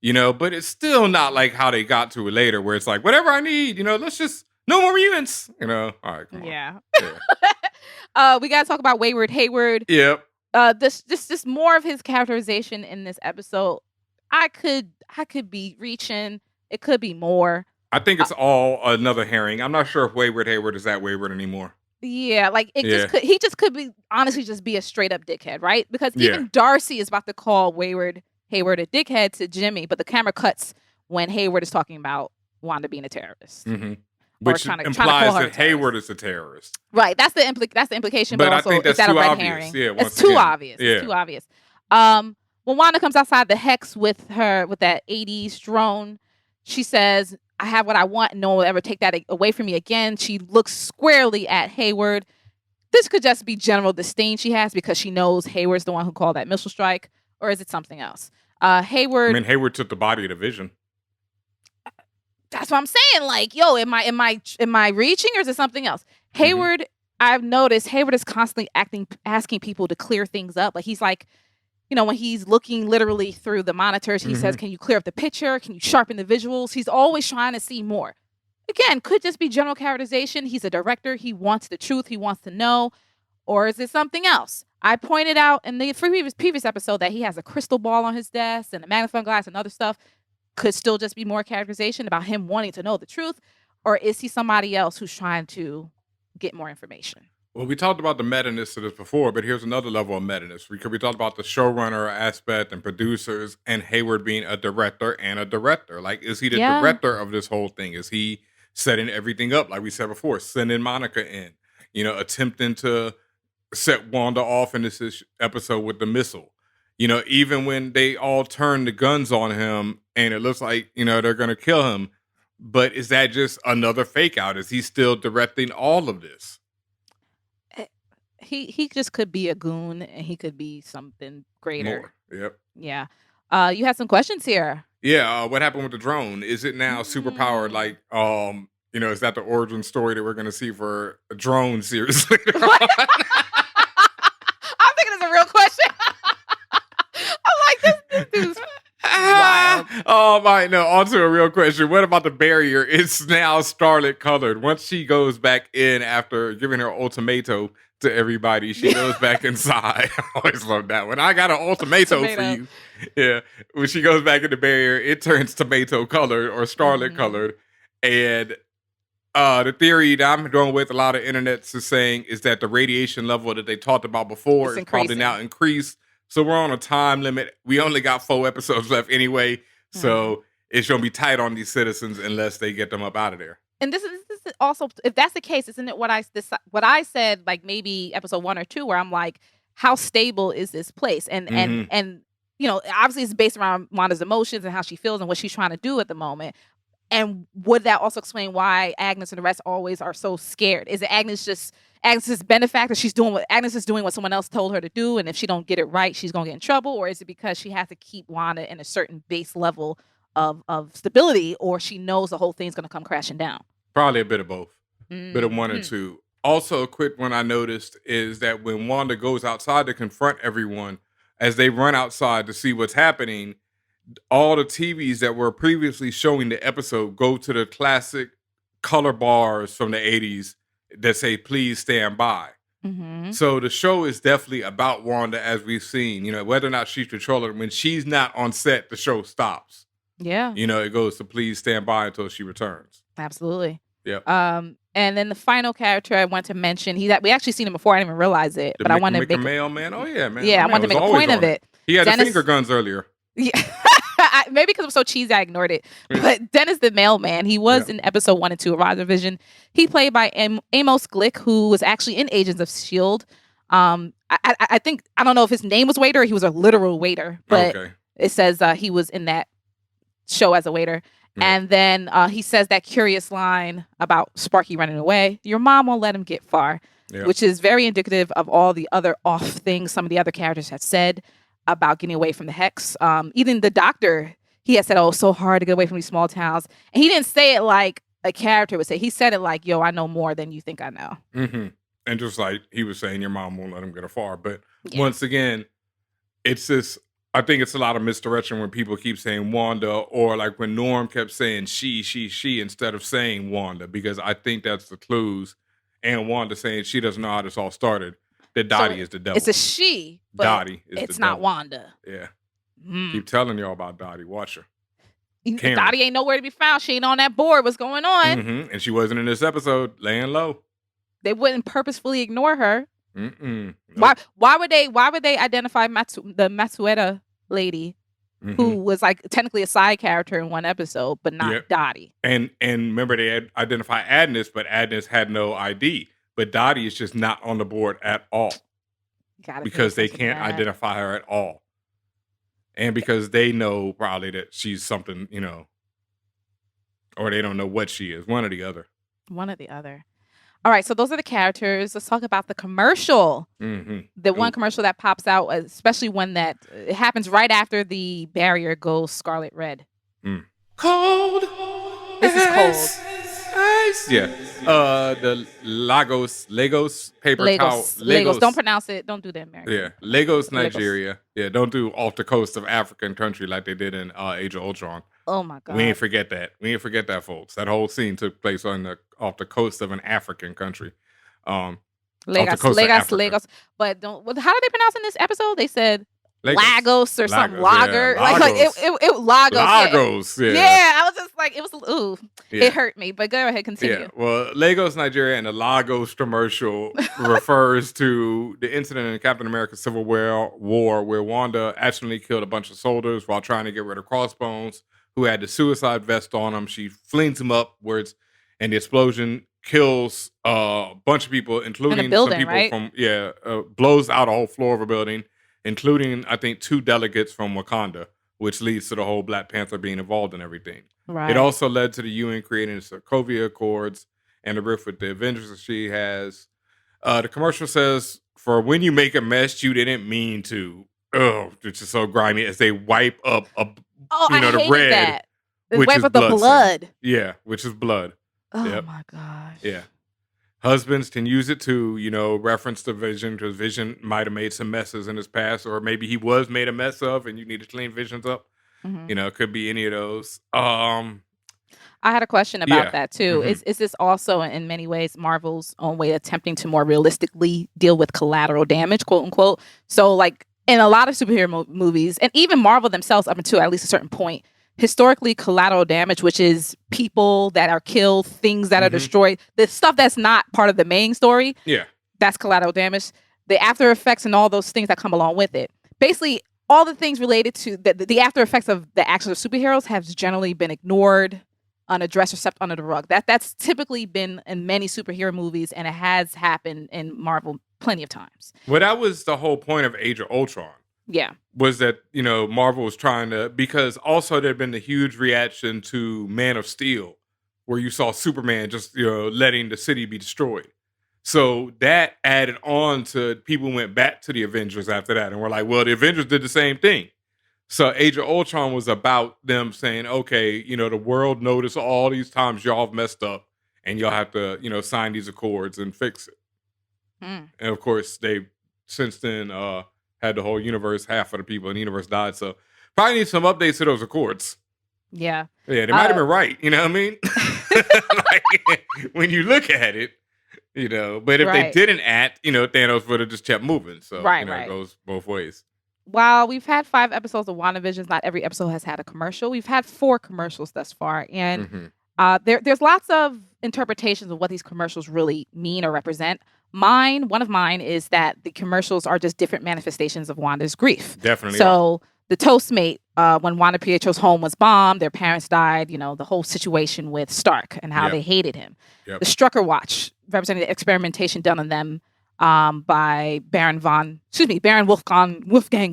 You know, but it's still not like how they got to it later, where it's like, whatever I need, you know, let's just, no more mutants, you know. All right, come on. Yeah. We got to talk about Wayward Hayward. Yep. This more of his characterization in this episode. I could be reaching. It could be more. I think it's all another herring. I'm not sure if Wayward Hayward is that Wayward anymore. Yeah, like he just could be, honestly, just be a straight up dickhead, right? Because even Darcy is about to call Wayward Hayward a dickhead to Jimmy, but the camera cuts when Hayward is talking about Wanda being a terrorist. Mm-hmm. Which implies that Hayward is a terrorist. Right. That's the implication, but also, I think that's is that too a red obvious. herring? Yeah, it's too obvious. Yeah. It's too obvious. When Wanda comes outside the hex with that 80s drone, she says, I have what I want, and no one will ever take that away from me again. She looks squarely at Hayward. This could just be general disdain she has because she knows Hayward's the one who called that missile strike, or is it something else? Hayward took the body of the Vision. That's what I'm saying. Like, yo, am I reaching, or is it something else? Hayward, I've noticed Hayward is constantly asking people to clear things up. Like, he's like, you know, when he's looking literally through the monitors, he says, can you clear up the picture? Can you sharpen the visuals? He's always trying to see more. Again, could just be general characterization. He's a director. He wants the truth. He wants to know. Or is it something else? I pointed out in the previous episode that he has a crystal ball on his desk and a magnifying glass and other stuff. Could still just be more characterization about him wanting to know the truth. Or is he somebody else who's trying to get more information? Well, we talked about the meta-ness of this before, but here's another level of meta-ness. We talked about the showrunner aspect and producers and Hayward being a director and a director. Like, is he the director of this whole thing? Is he setting everything up, like we said before, sending Monica in, you know, attempting to set Wanda off in this episode with the missile? You know, even when they all turn the guns on him and it looks like, you know, they're going to kill him. But is that just another fake out? Is he still directing all of this? He just could be a goon, and he could be something greater. More. Yep. Yeah. You had some questions here. Yeah. What happened with the drone? Is it now superpowered? Like, you know, is that the origin story that we're going to see for a drone series later on? I'm thinking it's a real question. I'm like, this dude's wild. Oh my, no, on to a real question. What about the barrier? It's now Starlit colored. Once she goes back in after giving her ultimatum to everybody, she goes back inside. I always love that one. I got an ultimatum for you. Yeah. When she goes back in the barrier, it turns tomato colored or Starlit colored. And the theory that I'm going with, a lot of internets is saying, is that the radiation level that they talked about before is probably now increased. So we're on a time limit. We only got 4 episodes left anyway. So it's going to be tight on these citizens unless they get them up out of there. And this is also, if that's the case, isn't it what I said, like maybe episode 1 or 2, where I'm like, how stable is this place? And you know, obviously it's based around Wanda's emotions and how she feels and what she's trying to do at the moment. And would that also explain why Agnes and the rest always are so scared? Is it Agnes's benefactor? Agnes is doing what someone else told her to do, and if she don't get it right, she's gonna get in trouble? Or is it because she has to keep Wanda in a certain base level of stability, or she knows the whole thing's gonna come crashing down? Probably a bit of both. Bit of one or two. Also, a quick one I noticed is that when Wanda goes outside to confront everyone, as they run outside to see what's happening, all the TVs that were previously showing the episode go to the classic color bars from the 80s that say, please stand by. So the show is definitely about Wanda, as we've seen. You know, whether or not she's controlling, when she's not on set, the show stops. Yeah. You know, it goes to please stand by until she returns. Absolutely. Yep. And then the final character I want to mention, we actually seen him before, I didn't even realize it. But I want to make a mailman. Oh yeah, man. Yeah, I wanted to make a point of it. He had the finger guns earlier. Yeah. Maybe because it was so cheesy, I ignored it. But Dennis the Mailman, he was in episode 1 and 2 of WandaVision. He played by Amos Glick, who was actually in Agents of S.H.I.E.L.D. I think, I don't know if his name was waiter or he was a literal waiter, but it says he was in that show as a waiter. And then he says that curious line about Sparky running away. Your mom won't let him get far, which is very indicative of all the other off things some of the other characters have said about getting away from the Hex. Even the doctor, he had said, oh, it's so hard to get away from these small towns. And he didn't say it like a character would say. He said it like, yo, I know more than you think I know. Mm-hmm. And just like he was saying, your mom won't let him get far. But once again, it's this, I think it's a lot of misdirection when people keep saying Wanda, or like when Norm kept saying she instead of saying Wanda, because I think that's the clues. And Wanda saying she doesn't know how this all started. That Dottie is the devil. It's a she, but Dottie is it's not devil. Wanda. Yeah. Keep telling y'all about Dottie. Watch her. Karen. Dottie ain't nowhere to be found. She ain't on that board. What's going on? Mm-hmm. And she wasn't in this episode, laying low. They wouldn't purposefully ignore her. Mm-mm. Nope. Why would they identify the Matsueta lady, who was like technically a side character in one episode, but not Dottie? And remember, they had identified Agnes, but Agnes had no ID. But Dottie is just not on the board at all. Because they can't identify her at all. And because they know probably that she's something, or they don't know what she is. One or the other. One or the other. All right, so those are the characters. Let's talk about the commercial. The one commercial that pops out, especially one that it happens right after the barrier goes scarlet red. Cold. This is cold. Ice. Yeah. The Lagos paper towel. Lagos. Don't pronounce it. Don't do that, American. Yeah. Lagos, Nigeria. Yeah. Don't do off the coast of African country like they did in Age of Ultron. Oh my God. We ain't forget that, folks. That whole scene took place off the coast of an African country. Lagos. But how did they pronounce in this episode? They said Lagos or something. Lager. Yeah, like it Lagos. Lagos. Yeah. I was just like, it was it hurt me. But go ahead, continue. Yeah. Well, Lagos, Nigeria, and the Lagos commercial refers to the incident in Captain America Civil War where Wanda accidentally killed a bunch of soldiers while trying to get rid of Crossbones, who had the suicide vest on him. She flings him upwards, and the explosion kills a bunch of people, including building, some people from blows out a whole floor of a building, including I think 2 delegates from Wakanda, which leads to the whole Black Panther being involved in everything. Right. It also led to the UN creating the Sokovia Accords and the rift with the Avengers that she has. The commercial says, "For when you make a mess, you didn't mean to." Oh, it's just so grimy as they wipe up the red, that. Which wipe is up the blood. Yeah, which is blood. Oh my gosh. Yeah. Husbands can use it to, reference the Vision, because Vision might have made some messes in his past, or maybe he was made a mess of and you need to clean Visions up. It could be any of those. I had a question about that too. Is this also in many ways Marvel's own way attempting to more realistically deal with collateral damage, quote unquote? So like in a lot of superhero movies, and even Marvel themselves up until at least a certain point, historically collateral damage, which is people that are killed, things that are destroyed, the stuff that's not part of the main story, that's collateral damage. The after effects and all those things that come along with it. Basically, all the things related to the after effects of the actions of superheroes have generally been ignored, unaddressed, or swept under the rug. That's typically been in many superhero movies, and it has happened in Marvel plenty of times. Well, that was the whole point of Age of Ultron. Yeah. Was that, Marvel was trying to, because also there'd been the huge reaction to Man of Steel, where you saw Superman just, letting the city be destroyed. So that added on to, people went back to the Avengers after that and were like, well, the Avengers did the same thing. So Age of Ultron was about them saying, okay, the world noticed all these times y'all have messed up and y'all have to, sign these accords and fix it. And of course, they since then had the whole universe, half of the people in the universe died. So probably need some updates to those accords. Yeah. Yeah, they might have been right. You know what I mean? Like, when you look at it, but if they didn't act, Thanos would have just kept moving. So, it goes both ways. While we've had 5 episodes of WandaVision, not every episode has had a commercial. We've had 4 commercials thus far. And there's lots of interpretations of what these commercials really mean or represent. One of mine is that the commercials are just different manifestations of Wanda's grief. Definitely. So the Toastmate, when Wanda Pietro's home was bombed, their parents died, the whole situation with Stark and how they hated him. Yep. The Strucker Watch, representing the experimentation done on them by Baron Wolfgang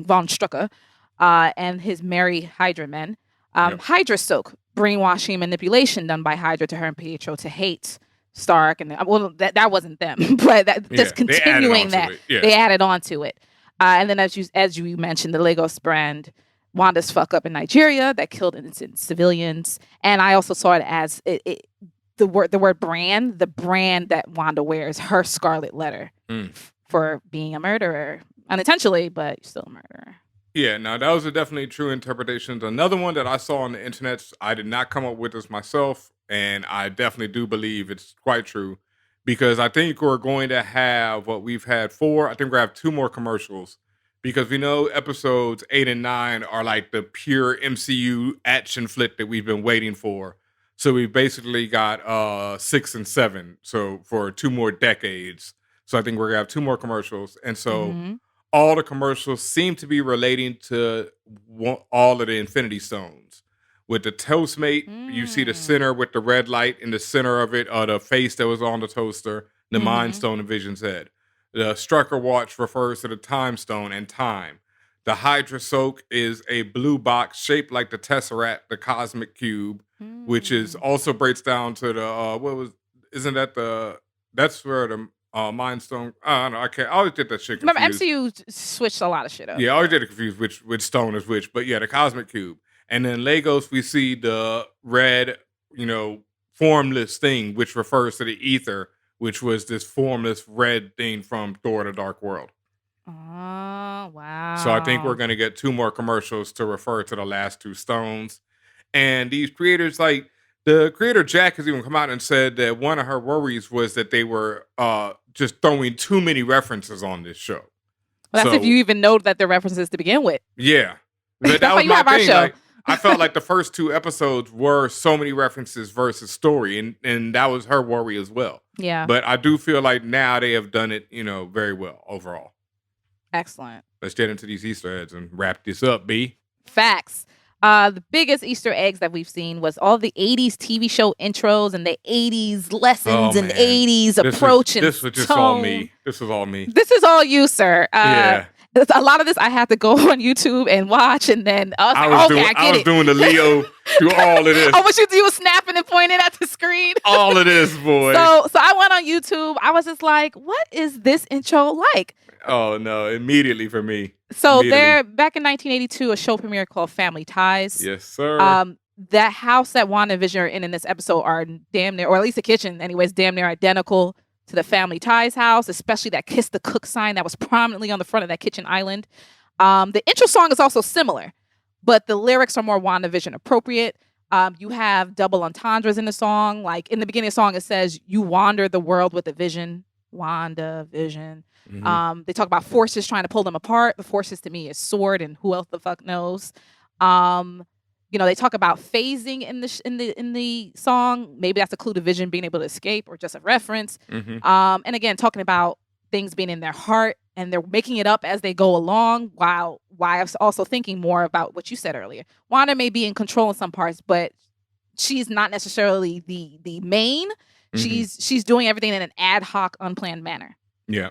von Strucker and his Merry Hydra men. Hydra Soak, brainwashing and manipulation done by Hydra to her and Pietro to hate Stark. And that wasn't them, but just continuing that. They added on to it. And then as you mentioned, the Lagos brand, Wanda's fuck up in Nigeria that killed innocent civilians. And I also saw it as the word brand, the brand that Wanda wears, her scarlet letter for being a murderer. Unintentionally, but still a murderer. Yeah, now those are definitely true interpretations. Another one that I saw on the internet, I did not come up with this myself, and I definitely do believe it's quite true, because I think we're going to have what we've had 4. I think we're going to have 2 more commercials, because we know episodes 8 and 9 are like the pure MCU action flick that we've been waiting for. So we basically got 6 and 7, so for 2 more decades. So I think we're going to have 2 more commercials, and so all the commercials seem to be relating to all of the Infinity Stones. With the Toastmate, you see the center with the red light in the center of it, or the face that was on the toaster, the Mind Stone in Vision's head. The Strucker Watch refers to the Time Stone and time. The Hydra Soak is a blue box shaped like the Tesseract, the Cosmic Cube, which is also breaks down to the that's where the Mind Stone. I don't know. I always get that shit confused. Remember, MCU switched a lot of shit up. Yeah, I always get it confused which stone is which. But yeah, the Cosmic Cube. And then Lagos, we see the red, formless thing, which refers to the ether, which was this formless red thing from Thor: The Dark World. Oh, wow. So I think we're going to get 2 more commercials to refer to the last 2 stones. And these creators, like the creator Jack has even come out and said that one of her worries was that they were just throwing too many references on this show. Well, that's if you even know that they're references to begin with. Yeah. But that was my thing. Like, I felt like the first 2 episodes were so many references versus story, and that was her worry as well. Yeah. But I do feel like now they have done it, very well overall. Excellent. Let's get into these Easter eggs and wrap this up, B. Facts. The biggest Easter eggs that we've seen was all the 80s TV show intros and the 80s lessons and 80s approach and this was just all me. This was all me. This is all you, sir. Yeah. A lot of this I had to go on YouTube and watch, and then I was doing the Leo through all of this. Oh, what you were snapping and pointing at the screen. All of this, boy. So I went on YouTube. I was just like, what is this intro like? Oh no! Immediately for me. So there, back in 1982, a show premiere called Family Ties. Yes, sir. That house that WandaVision are in this episode are damn near, or at least the kitchen, anyways, damn near identical to the Family Ties house, especially that Kiss the Cook sign that was prominently on the front of that kitchen island. The intro song is also similar, but the lyrics are more WandaVision appropriate. You have double entendres in the song. Like in the beginning of the song, it says, "You wander the world with a vision." WandaVision. They talk about forces trying to pull them apart. The forces to me is Sword and who else the fuck knows. They talk about phasing in the song. Maybe that's a clue to Vision being able to escape, or just a reference. And again, talking about things being in their heart, and they're making it up as they go along. While I was also thinking more about what you said earlier. Wanda may be in control in some parts, but she's not necessarily the main. She's doing everything in an ad hoc, unplanned manner. Yeah.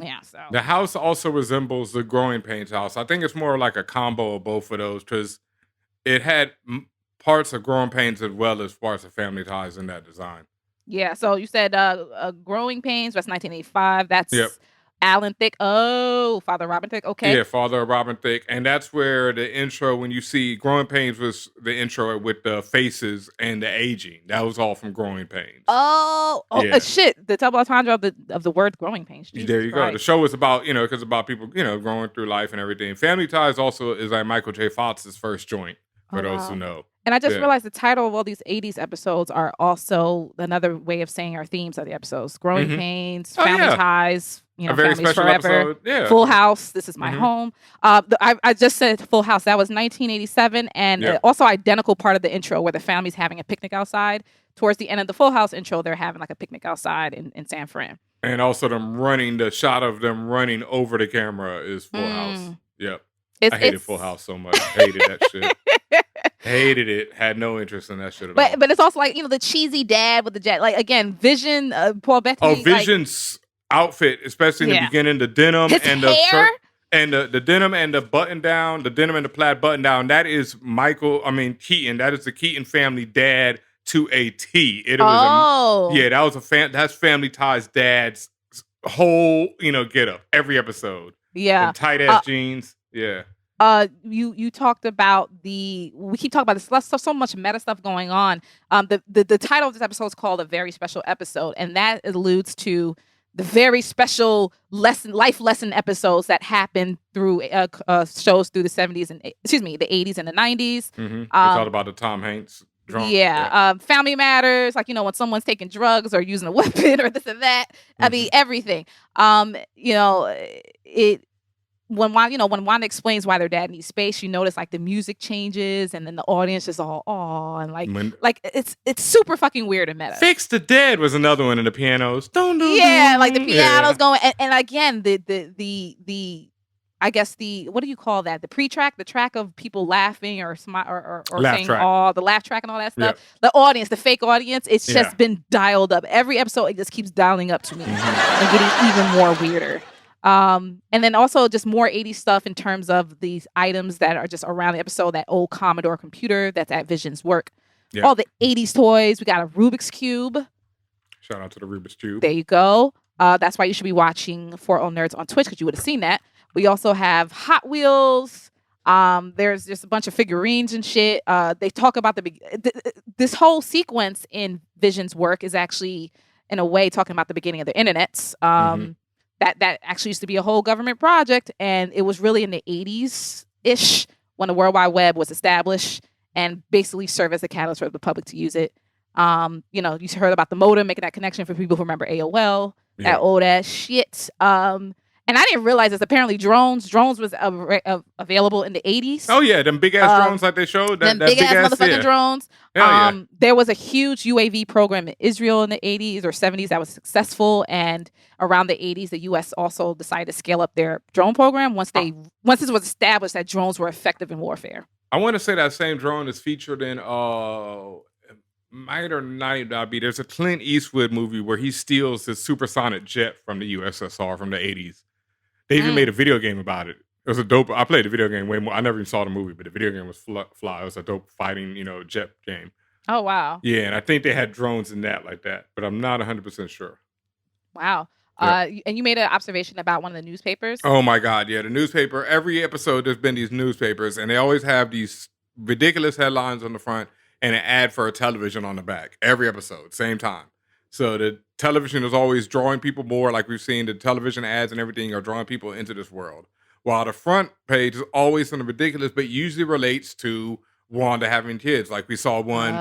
Yeah. So the house also resembles the Growing Pains house. I think it's more like a combo of both of those, because it had parts of Growing Pains as well as parts of Family Ties in that design. Yeah. So you said Growing Pains. That's 1985. That's Alan Thicke. Oh, Father Robin Thicke. Okay. Yeah, Father Robin Thicke. And that's where the intro, when you see Growing Pains, was the intro with the faces and the aging. That was all from Growing Pains. Shit. The double entendre of the word Growing Pains. Jesus there you Christ. go. The show is about, because about people, growing through life and everything. Family Ties also is like Michael J. Fox's first joint, for those who know. And I just realized the title of all these 80s episodes are also another way of saying our themes of the episodes. Growing Pains, Family Ties, a very Families special Forever, episode. Yeah. Full House, This Is My Home. I just said Full House. That was 1987. And also identical part of the intro where the family's having a picnic outside. Towards the end of the Full House intro, they're having like a picnic outside in San Fran. And also the shot of them running over the camera is Full House. Yep. It's, I hated it's Full House so much. Hated that shit. Hated it. Had no interest in that shit at all. but it's also like, you know, the cheesy dad with the jet. Like again, Vision, Paul Bettany. Oh, Vision's outfit, especially in the beginning, the denim his and hair? the shirt and the denim and the button down, the denim and the plaid button down. That is Keaton. That is the Keaton family dad to a T. It was that was that's Family Ties dad's whole, get up every episode. Yeah. Tight ass jeans. Yeah. You talked about we keep talking about this so much meta stuff going on. The title of this episode is called A Very Special Episode, and that alludes to the very special life lesson episodes that happened through shows through the 70s and the 80s and the 90s. Mm-hmm. We talked about the Tom Hanks drunk. Family Matters, like, when someone's taking drugs or using a weapon or this and that. Mm-hmm. I mean, everything. When Wanda explains why their dad needs space, you notice like the music changes and then the audience is all and like it's super fucking weird and meta. Fix the Dead was another one in the pianos. Like the piano's going and again the I guess what do you call that? The pre-track, the track of people laughing or saying track. The laugh track and all that stuff. Yep. The audience, the fake audience, it's just been dialed up. Every episode it just keeps dialing up to me and getting even more weirder. And then also just more 80s stuff in terms of these items that are just around the episode, that old Commodore computer that's at Vision's work. Yep. All the 80s toys. We got a Rubik's Cube. Shout out to the Rubik's Cube. There you go. That's why you should be watching 4O Nerds on Twitch, because you would have seen that. We also have Hot Wheels. There's just a bunch of figurines and shit. They talk about this whole sequence in Vision's work is actually, in a way, talking about the beginning of the internets. That actually used to be a whole government project, and it was really in the 80s-ish when the World Wide Web was established and basically served as a catalyst for the public to use it. You heard about the modem, making that connection for people who remember AOL, that old ass shit. And I didn't realize this. Apparently, drones was available in the 80s. Oh yeah, them big ass drones like they showed. Them big ass motherfucking drones. There was a huge UAV program in Israel in the 80s or 70s that was successful, and around the 80s, the U.S. also decided to scale up their drone program once this was established that drones were effective in warfare. I want to say that same drone is featured in might or not be. There's a Clint Eastwood movie where he steals his supersonic jet from the USSR from the 80s. They even made a video game about it. It was a dope. I played the video game way more. I never even saw the movie, but the video game was fly. It was a dope fighting, jet game. Oh wow. Yeah, and I think they had drones in that like that, but I'm not 100% sure. Wow. Yeah. And you made an observation about one of the newspapers. Oh my God, yeah, the newspaper. Every episode, there's been these newspapers, and they always have these ridiculous headlines on the front and an ad for a television on the back. Every episode, same time. So the television is always drawing people more, like we've seen the television ads and everything are drawing people into this world. While the front page is always something ridiculous, but usually relates to Wanda having kids. Like we saw one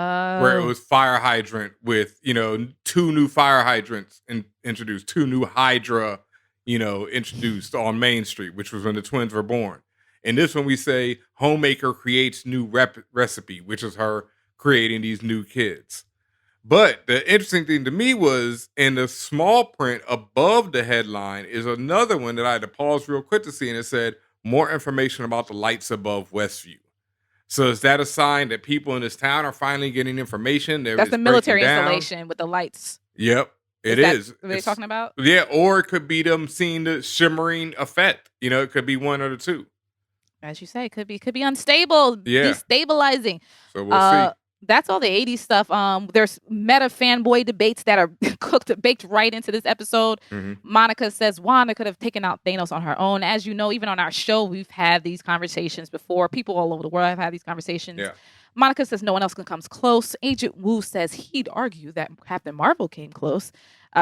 where it was fire hydrant with, 2 new fire hydrants introduced, 2 new Hydra, introduced on Main Street, which was when the twins were born. In this one, we say homemaker creates new recipe, which is her creating these new kids. But the interesting thing to me was in the small print above the headline is another one that I had to pause real quick to see, and it said more information about the lights above Westview. So is that a sign that people in this town are finally getting information? That's the military installation with the lights. Yep, it is. What are they talking about? Yeah, or it could be them seeing the shimmering effect. It could be one or the two. As you say, it could be unstable, destabilizing. So we'll see. That's all the 80s stuff. There's meta fanboy debates that are baked right into this episode. Mm-hmm. Monica says Wanda could have taken out Thanos on her own. As you know, even on our show, we've had these conversations before. People all over the world have had these conversations. Yeah. Monica says no one else comes close. Agent Wu says he'd argue that Captain Marvel came close.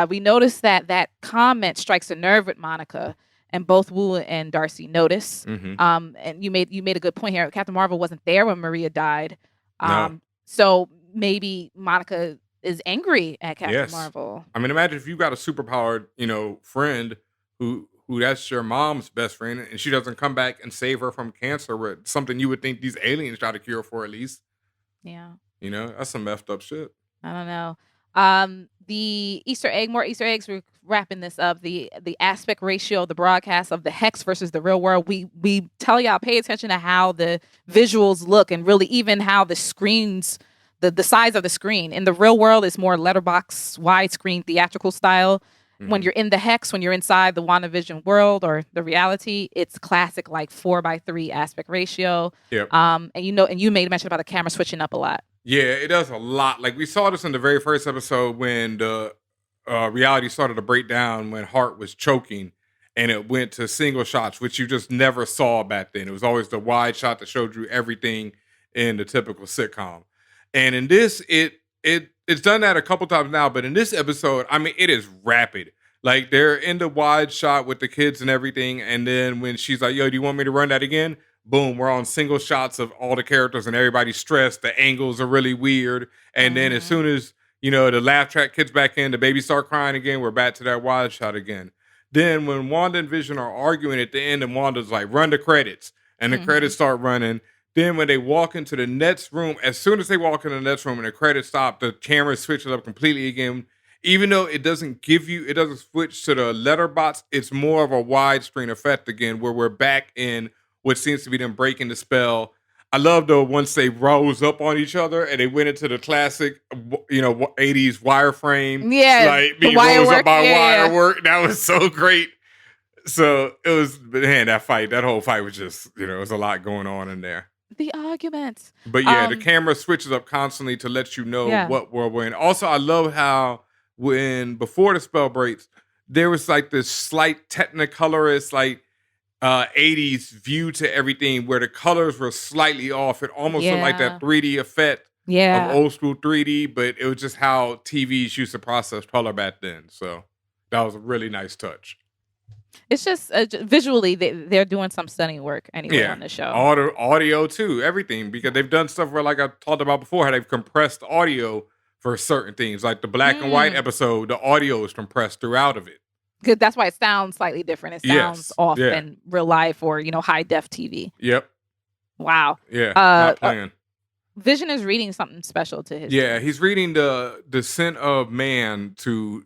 We noticed that comment strikes a nerve with Monica, and both Wu and Darcy notice. Mm-hmm. And you made a good point here. Captain Marvel wasn't there when Maria died. No. So maybe Monica is angry at Captain Marvel. I mean, imagine if you got a superpowered, friend who that's your mom's best friend, and she doesn't come back and save her from cancer, with something you would think these aliens try to cure for at least. Yeah. That's some messed up shit. I don't know. The Easter egg, more Easter eggs. We're wrapping this up. The aspect ratio of the broadcast of the hex versus the real world. We tell y'all, pay attention to how the visuals look, and really even how the screens, the size of the screen. In the real world is more letterbox, widescreen, theatrical style. When you're in the hex, when you're inside the WandaVision world or the reality, it's classic like 4:3 aspect ratio. Yep. And you made a mention about the camera switching up a lot. Yeah, it does a lot. Like we saw this in the very first episode when the reality started to break down when Hart was choking, and it went to single shots, which you just never saw back then. It was always the wide shot that showed you everything in the typical sitcom. And in this, it's done that a couple times now, but in this episode, I mean, it is rapid. Like they're in the wide shot with the kids and everything, and then when she's like, "Yo, do you want me to run that again?" Boom, we're on single shots of all the characters and everybody's stressed. The angles are really weird. And then as soon as, the laugh track kicks back in, the baby start crying again, we're back to that wide shot again. Then when Wanda and Vision are arguing at the end, and Wanda's like, "Run the credits." And the credits start running. Then when they walk into the next room, as soon as they walk into the next room and the credits stop, the camera switches up completely again. Even though it doesn't switch to the letterbox, it's more of a widescreen effect again, where we're back in what seems to be them breaking the spell. I love though once they rose up on each other and they went into the classic, 80s wireframe. Yeah, like being rose up by wire work. That was so great. So it was, man, that whole fight was just, it was a lot going on in there. The arguments. But yeah, the camera switches up constantly to let you know what world we're in. Also, I love how before the spell breaks, there was like this slight technicolorist, like 80s view to everything where the colors were slightly off. It almost looked like that 3D effect of old school 3D, but it was just how TVs used to process color back then. So that was a really nice touch. It's just visually, they're doing some stunning work anyway on the show. Audio too, everything, because they've done stuff where, like I talked about before, how they've compressed audio for certain things. Like the black and white episode, the audio is compressed throughout of it. Good. That's why it sounds slightly different. It sounds off in real life or, high def TV. Yep. Wow. Yeah. Not playing. Vision is reading something special to his. Yeah, he's reading the Descent of Man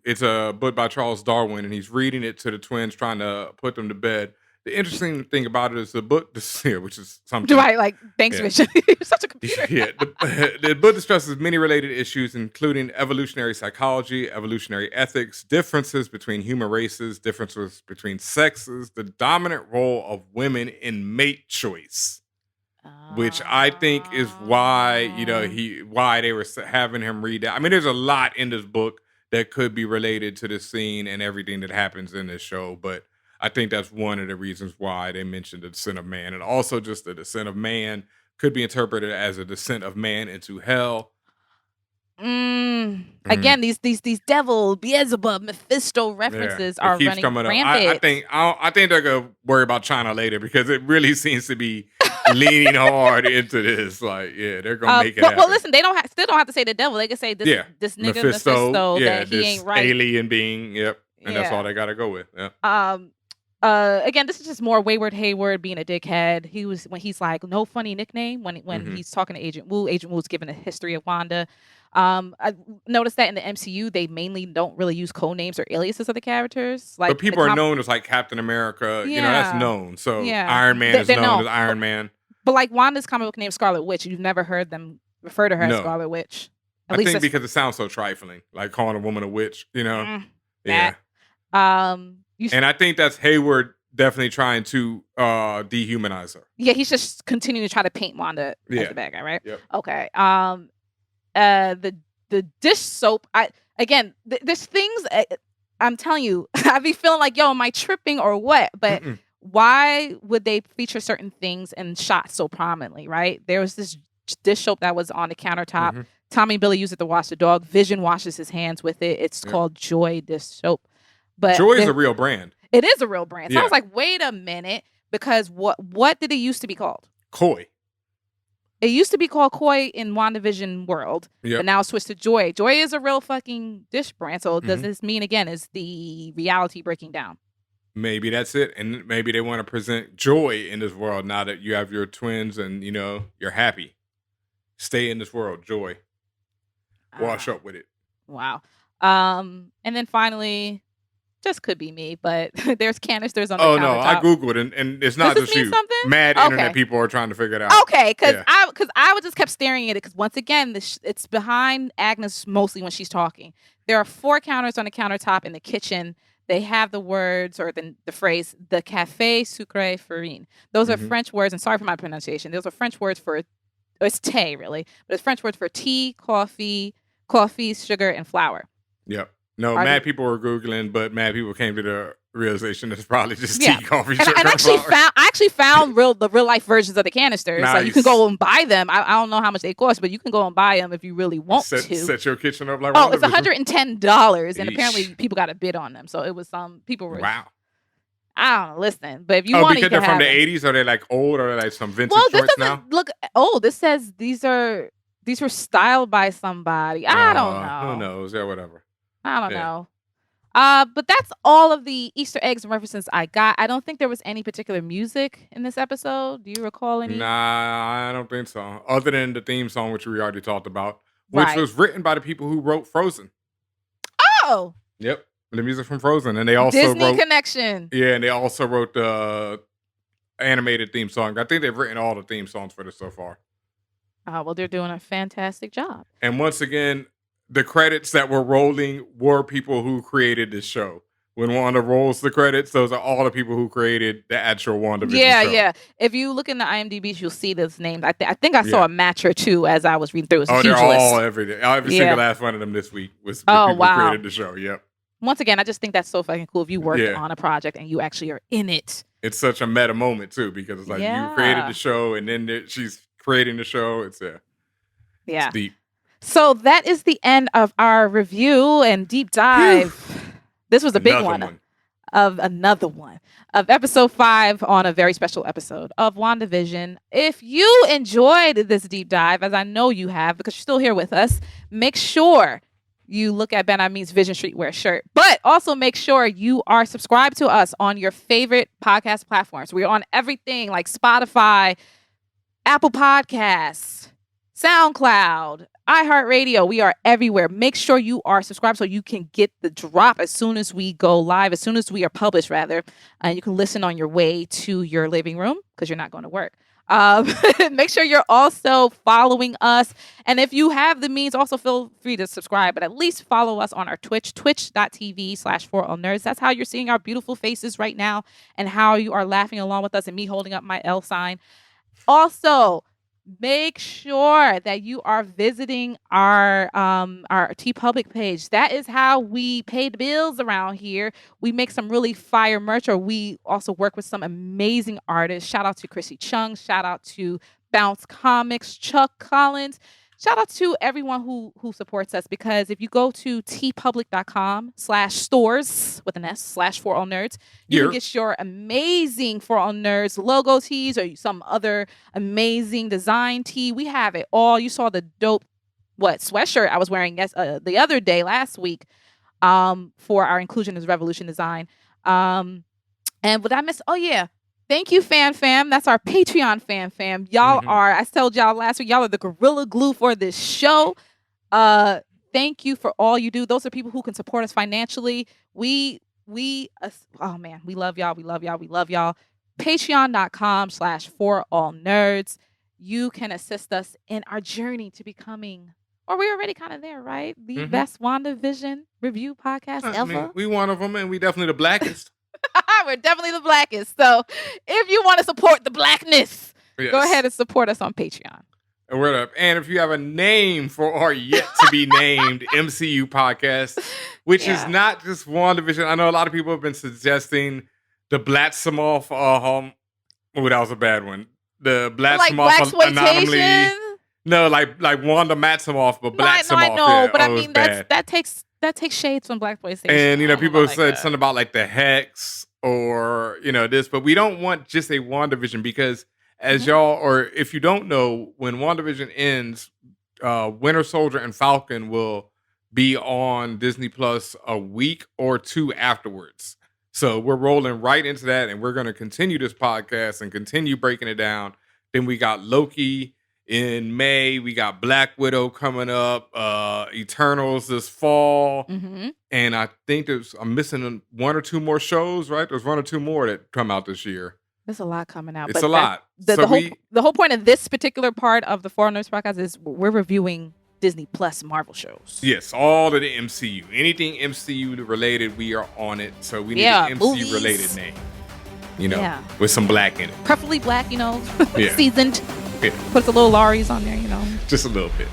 it's a book by Charles Darwin, and he's reading it to the twins, trying to put them to bed. The interesting thing about it is the book, which is something. Thanks, Vision. You're such a computer. Yeah, the book discusses many related issues, including evolutionary psychology, evolutionary ethics, differences between human races, differences between sexes, the dominant role of women in mate choice. Which I think is why, why they were having him read that. I mean, there's a lot in this book that could be related to the scene and everything that happens in this show, but I think that's one of the reasons why they mentioned the descent of man. And also just the descent of man could be interpreted as a descent of man into hell. Again, these devil, Beelzebub, Mephisto references are running rampant. I think they're gonna worry about China later because it really seems to be leaning hard into this. Like, they're gonna make it happen. Well, listen, they still don't have to say the devil. They can say this nigga Mephisto that he ain't right. Alien being, and that's all they gotta go with. Again, this is just more Wayward Hayward being a dickhead. When he's like, no funny nickname when he's talking to Agent Woo. Agent Woo's giving a history of Wanda. I noticed that in the MCU, they mainly don't really use code names or aliases of the characters. Like, but people are known as like Captain America. That's known. So Iron Man is known as Iron Man. But like Wanda's comic book name, Scarlet Witch, you've never heard them refer to her as Scarlet Witch. I think because it sounds so trifling, like calling a woman a witch. Yeah. And I think that's Hayward definitely trying to dehumanize her. Yeah, he's just continuing to try to paint Wanda as the bad guy, right? Yep. Okay. The dish soap. There's things. I'm telling you, I be feeling like, yo, am I tripping or what? But why would they feature certain things and shot so prominently? Right? There was this dish soap that was on the countertop. Tommy and Billy use it to wash the dog. Vision washes his hands with it. It's called Joy dish soap. But Joy is a real brand. It is a real brand. So I was like, wait a minute, because what did it used to be called? Koi. It used to be called Koi in WandaVision world, but now it's switched to Joy. Joy is a real fucking dish brand. So does this mean, again, is the reality breaking down? Maybe that's it. And maybe they want to present joy in this world now that you have your twins and, you're happy. Stay in this world. Joy. Wash up with it. Wow. And then finally, just could be me, but there's canisters on the countertop. Oh no, I googled and it's not Does just this mean you. something? Mad Okay. internet people are trying to figure it out. Okay, because Yeah. I would just kept staring at it because once again, it's behind Agnes mostly when she's talking. There are 4 counters on the countertop in the kitchen. They have the words or the phrase "the café sucré farine." Those are French words, and sorry for my pronunciation. Those are French words for it's tea, really, but it's French words for tea, coffee, sugar, and flour. Yep. No, Are mad they- people were Googling, but mad people came to the realization it's probably just Yeah. tea, coffee, And sugar, I flour. actually found the real life versions of the canisters. Like you can Nice. go and buy them. I don't know how much they cost, but you can go and buy them if you really want to. Set your kitchen up like Oh, it's WandaVision. $110, and Yeesh. apparently people got a bid on them. So it was people were. Wow. I don't know. Listen, but if you Oh, want, you because can they're from have the them. 80s? Are they like old? Or are they like some vintage Well, this joints doesn't now? look. Oh, this says these were styled by somebody. I don't know. Who knows? Yeah, whatever. I don't Yeah. know. But that's all of the Easter eggs and references I got. I don't think there was any particular music in this episode. Do you recall any? Nah, I don't think so. Other than the theme song, which we already talked about, which Right. was written by the people who wrote Frozen. Oh, Yep. The music from Frozen. And they also Disney wrote connection. Yeah, and they also wrote the animated theme song. I think they've written all the theme songs for this so far. Well, they're doing a fantastic job. And once again, the credits that were rolling were people who created this show. When Wanda rolls the credits, those are all the people who created the actual WandaVision Yeah, show. yeah. If you look in the IMDb, you'll see those names. I think I saw Yeah. a match or two as I was reading through. It's a Oh, huge they're list. all every Yeah. single last one of them this week was Oh, people wow. who created the show. Yep. Once again, I just think that's so fucking cool. If you worked Yeah. on a project and you actually are in it. It's such a meta moment too, because it's like you created the show and then she's creating the show. It's Yeah. deep. So that is the end of our review and deep dive. This was a big Another one. Of another one of episode 5 on a very special episode of WandaVision. If you enjoyed this deep dive, as I know you have because you're still here with us, make sure you look at BenHameen's Vision Streetwear shirt, but also make sure you are subscribed to us on your favorite podcast platforms. We're on everything like Spotify, Apple Podcasts, SoundCloud, iHeartRadio. We are everywhere. Make sure you are subscribed so you can get the drop as soon as we go live, as soon as we are published, rather. And you can listen on your way to your living room because you're not going to work. Make sure you're also following us. And if you have the means, also feel free to subscribe, but at least follow us on our Twitch, twitch.tv/forallnerds. That's how you're seeing our beautiful faces right now and how you are laughing along with us and me holding up my L sign. Also, make sure that you are visiting our TeePublic page. That is how we pay the bills around here. We make some really fire merch, or we also work with some amazing artists. Shout out to Chrissy Chung. Shout out to Bounce Comics, Chuck Collins. Shout out to everyone who supports us, because if you go to teepublic.com/stores with an S/forallnerds, you can get your amazing For All Nerds logo tees or some other amazing design tee. We have it all. You saw the dope sweatshirt I was wearing the other day last week for our Inclusion is Revolution design. And what I missed? Oh yeah. Thank you, Fan Fam. That's our Patreon Fan Fam. Y'all are, I told y'all last week, y'all are the gorilla glue for this show. Thank you for all you do. Those are people who can support us financially. Oh man, we love y'all. We love y'all. We love y'all. Patreon.com/forallnerds. You can assist us in our journey to becoming, or we're already kind of there, right? The best WandaVision review podcast ever. I mean, we one of them, and we definitely the blackest. We're definitely the blackest. So if you want to support the blackness, go ahead and support us on Patreon. And we're up. And if you have a name for our yet to be named MCU podcast, which is not just WandaVision. I know a lot of people have been suggesting the Blatsamov. That was a bad one. The Blatsamov anomaly. No, like Wanda Maximoff, but Blatsamov. No, I know, yeah. but I it was mean bad. that takes shades from Black PlayStation. And people like said that. something about like the Hex or this, but we don't want just a WandaVision, because as y'all, or if you don't know, when WandaVision ends, Winter Soldier and Falcon will be on Disney Plus a week or two afterwards. So we're rolling right into that, and we're going to continue this podcast and continue breaking it down. Then we got Loki In May, we got Black Widow coming up, Eternals this fall, and I think I'm missing one or two more shows, right? There's one or two more that come out this year. There's a lot coming out. It's a lot. The whole point of this particular part of the Foreign Nerds podcast is we're reviewing Disney Plus Marvel shows. Yes, all of the MCU. Anything MCU related, we are on it. So we need an MCU related name, with some black in it. Preferably black, seasoned. Yeah. Puts a little Laurie's on there, Just a little bit.